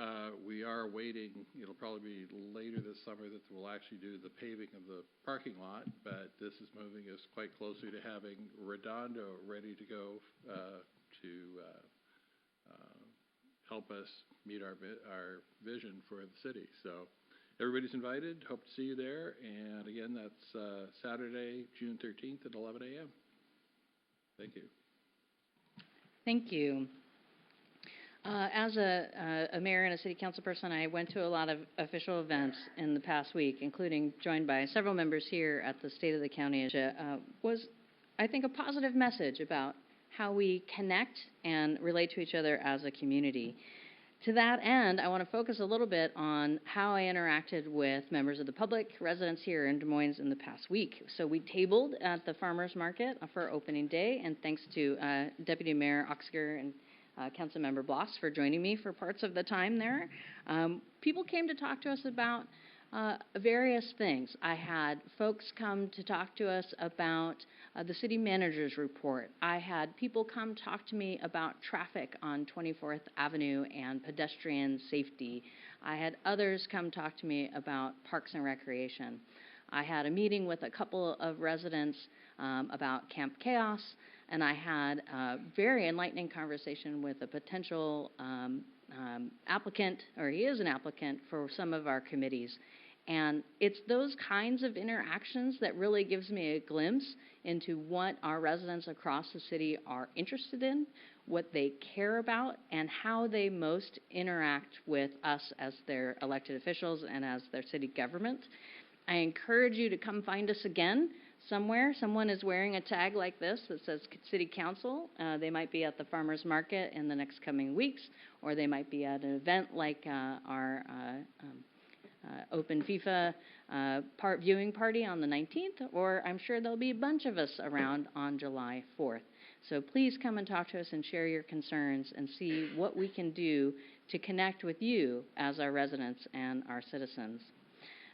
We are waiting. It'll probably be later this summer that we'll actually do the paving of the parking lot, but this is moving us quite closely to having Redondo ready to go to help us meet our vision for the city. So everybody's invited. Hope to see you there. And again, that's Saturday, June 13th at 11 a.m. Thank you. Thank you. As a mayor and a city council person, I went to a lot of official events in the past week, including joined by several members here at the State of the County. Was, I think, a positive message about how we connect and relate to each other as a community. To that end, I want to focus a little bit on how I interacted with members of the public, residents here in Des Moines in the past week. So we tabled at the farmers market for opening day, and thanks to Deputy Mayor Oxger and Councilmember Bloss for joining me for parts of the time there. People came to talk to us about various things. I had folks come to talk to us about the city manager's report. I had people come talk to me about traffic on 24th Avenue and pedestrian safety. I had others come talk to me about parks and recreation. I had a meeting with a couple of residents about Camp Chaos, and I had a very enlightening conversation with a potential applicant, or he is an applicant, for some of our committees. And it's those kinds of interactions that really gives me a glimpse into what our residents across the city are interested in, what they care about, and how they most interact with us as their elected officials and as their city government. I encourage you to come find us again somewhere. Someone is wearing a tag like this that says City Council. They might be at the farmers market in the next coming weeks, or they might be at an event like our open FIFA viewing party on the 19th, or I'm sure there'll be a bunch of us around on July 4th. So please come and talk to us and share your concerns and see what we can do to connect with you as our residents and our citizens.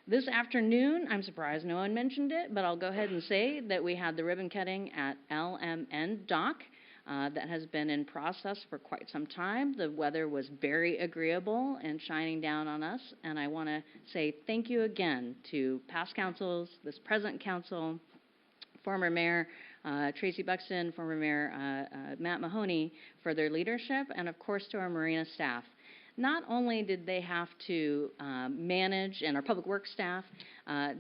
This afternoon, I'm surprised no one mentioned it, but I'll go ahead and say that we had the ribbon cutting at LMN Dock. That has been in process for quite some time. The weather was very agreeable and shining down on us, and I want to say thank you again to past councils, this present council, former Mayor Tracy Buxton, former Mayor Matt Mahoney for their leadership, and of course to our marina staff. Not only did they have to manage, and our public works staff,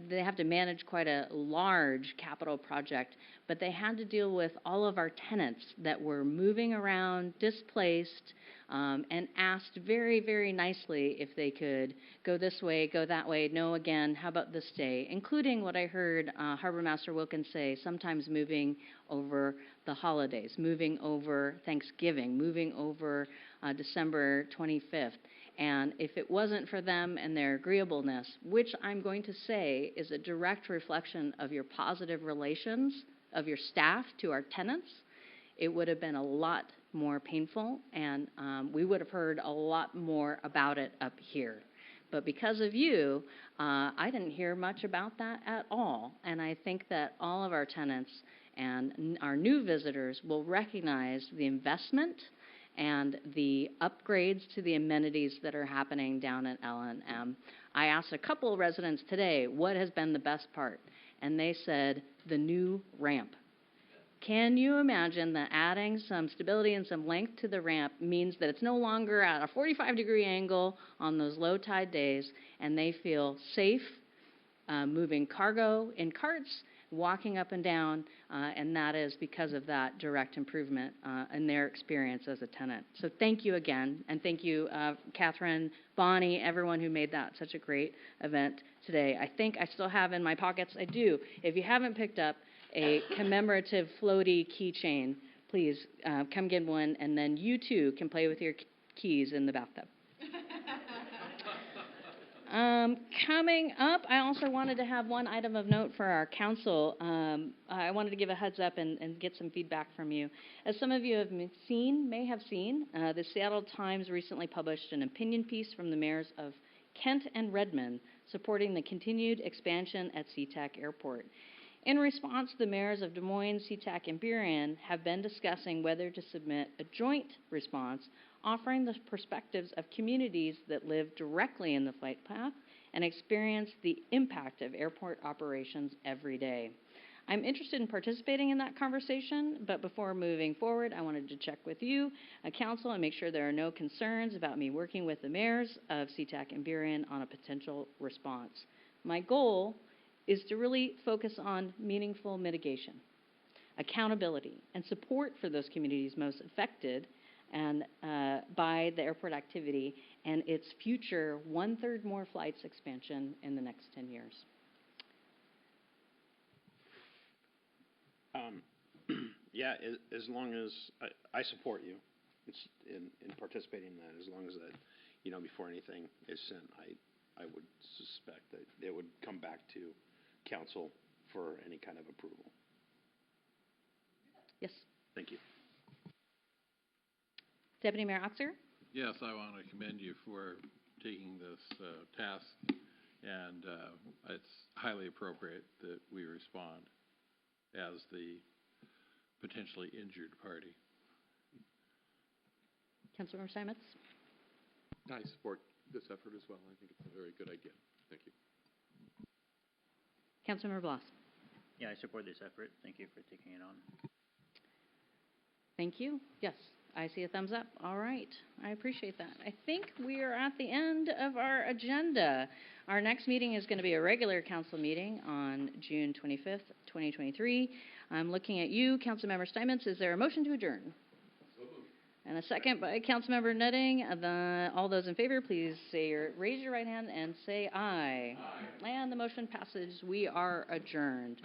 they have to manage quite a large capital project, but they had to deal with all of our tenants that were moving around, displaced, and asked very, very nicely if they could go this way, go that way, no again, how about this day, including what I heard Harbor Master Wilkins say, sometimes moving over the holidays, moving over Thanksgiving, moving over December 25th. And if it wasn't for them and their agreeableness, which I'm going to say is a direct reflection of your positive relations of your staff to our tenants, it would have been a lot more painful, and we would have heard a lot more about it up here. But because of you, I didn't hear much about that at all. And I think that all of our tenants and our new visitors will recognize the investment and the upgrades to the amenities that are happening down at L&M. I asked a couple of residents today, what has been the best part? And they said, the new ramp. Can you imagine that adding some stability and some length to the ramp means that it's no longer at a 45-degree angle on those low tide days, and they feel safe moving cargo in carts, walking up and down, and that is because of that direct improvement in their experience as a tenant. So thank you again, and thank you, Catherine, Bonnie, everyone who made that such a great event today. I think I still have in my pockets, I do, if you haven't picked up a commemorative floaty keychain, please come get one, and then you too can play with your keys in the bathtub. Coming up, I also wanted to have one item of note for our council. I wanted to give a heads up and get some feedback from you. As some of you may have seen, the Seattle Times recently published an opinion piece from the mayors of Kent and Redmond supporting the continued expansion at Sea-Tac Airport. In response, the mayors of Des Moines, Sea-Tac, and Burien have been discussing whether to submit a joint response offering the perspectives of communities that live directly in the flight path and experience the impact of airport operations every day. I'm interested in participating in that conversation, but before moving forward, I wanted to check with you, council, and make sure there are no concerns about me working with the mayors of Sea-Tac and Burien on a potential response. My goal is to really focus on meaningful mitigation, accountability, and support for those communities most affected and by the airport activity and its future 1/3 more flights expansion in the next 10 years. Yeah, as long as, I support you in participating in that, as long as that, before anything is sent, I would suspect that it would come back to council for any kind of approval. Yes. Thank you. Deputy Mayor Oxer? Yes, I want to commend you for taking this task, and it's highly appropriate that we respond as the potentially injured party. Councilmember Steinmetz? I support this effort as well. I think it's a very good idea. Thank you. Councilmember Blas? Yeah, I support this effort. Thank you for taking it on. Thank you. Yes, I see a thumbs up. All right. I appreciate that. I think we are at the end of our agenda. Our next meeting is going to be a regular council meeting on June 25th, 2023. I'm looking at you, Councilmember Steinmetz. Is there a motion to adjourn? So moved. And a second by Councilmember Nutting. All those in favor, please raise your right hand and say aye. Aye. And the motion passes. We are adjourned.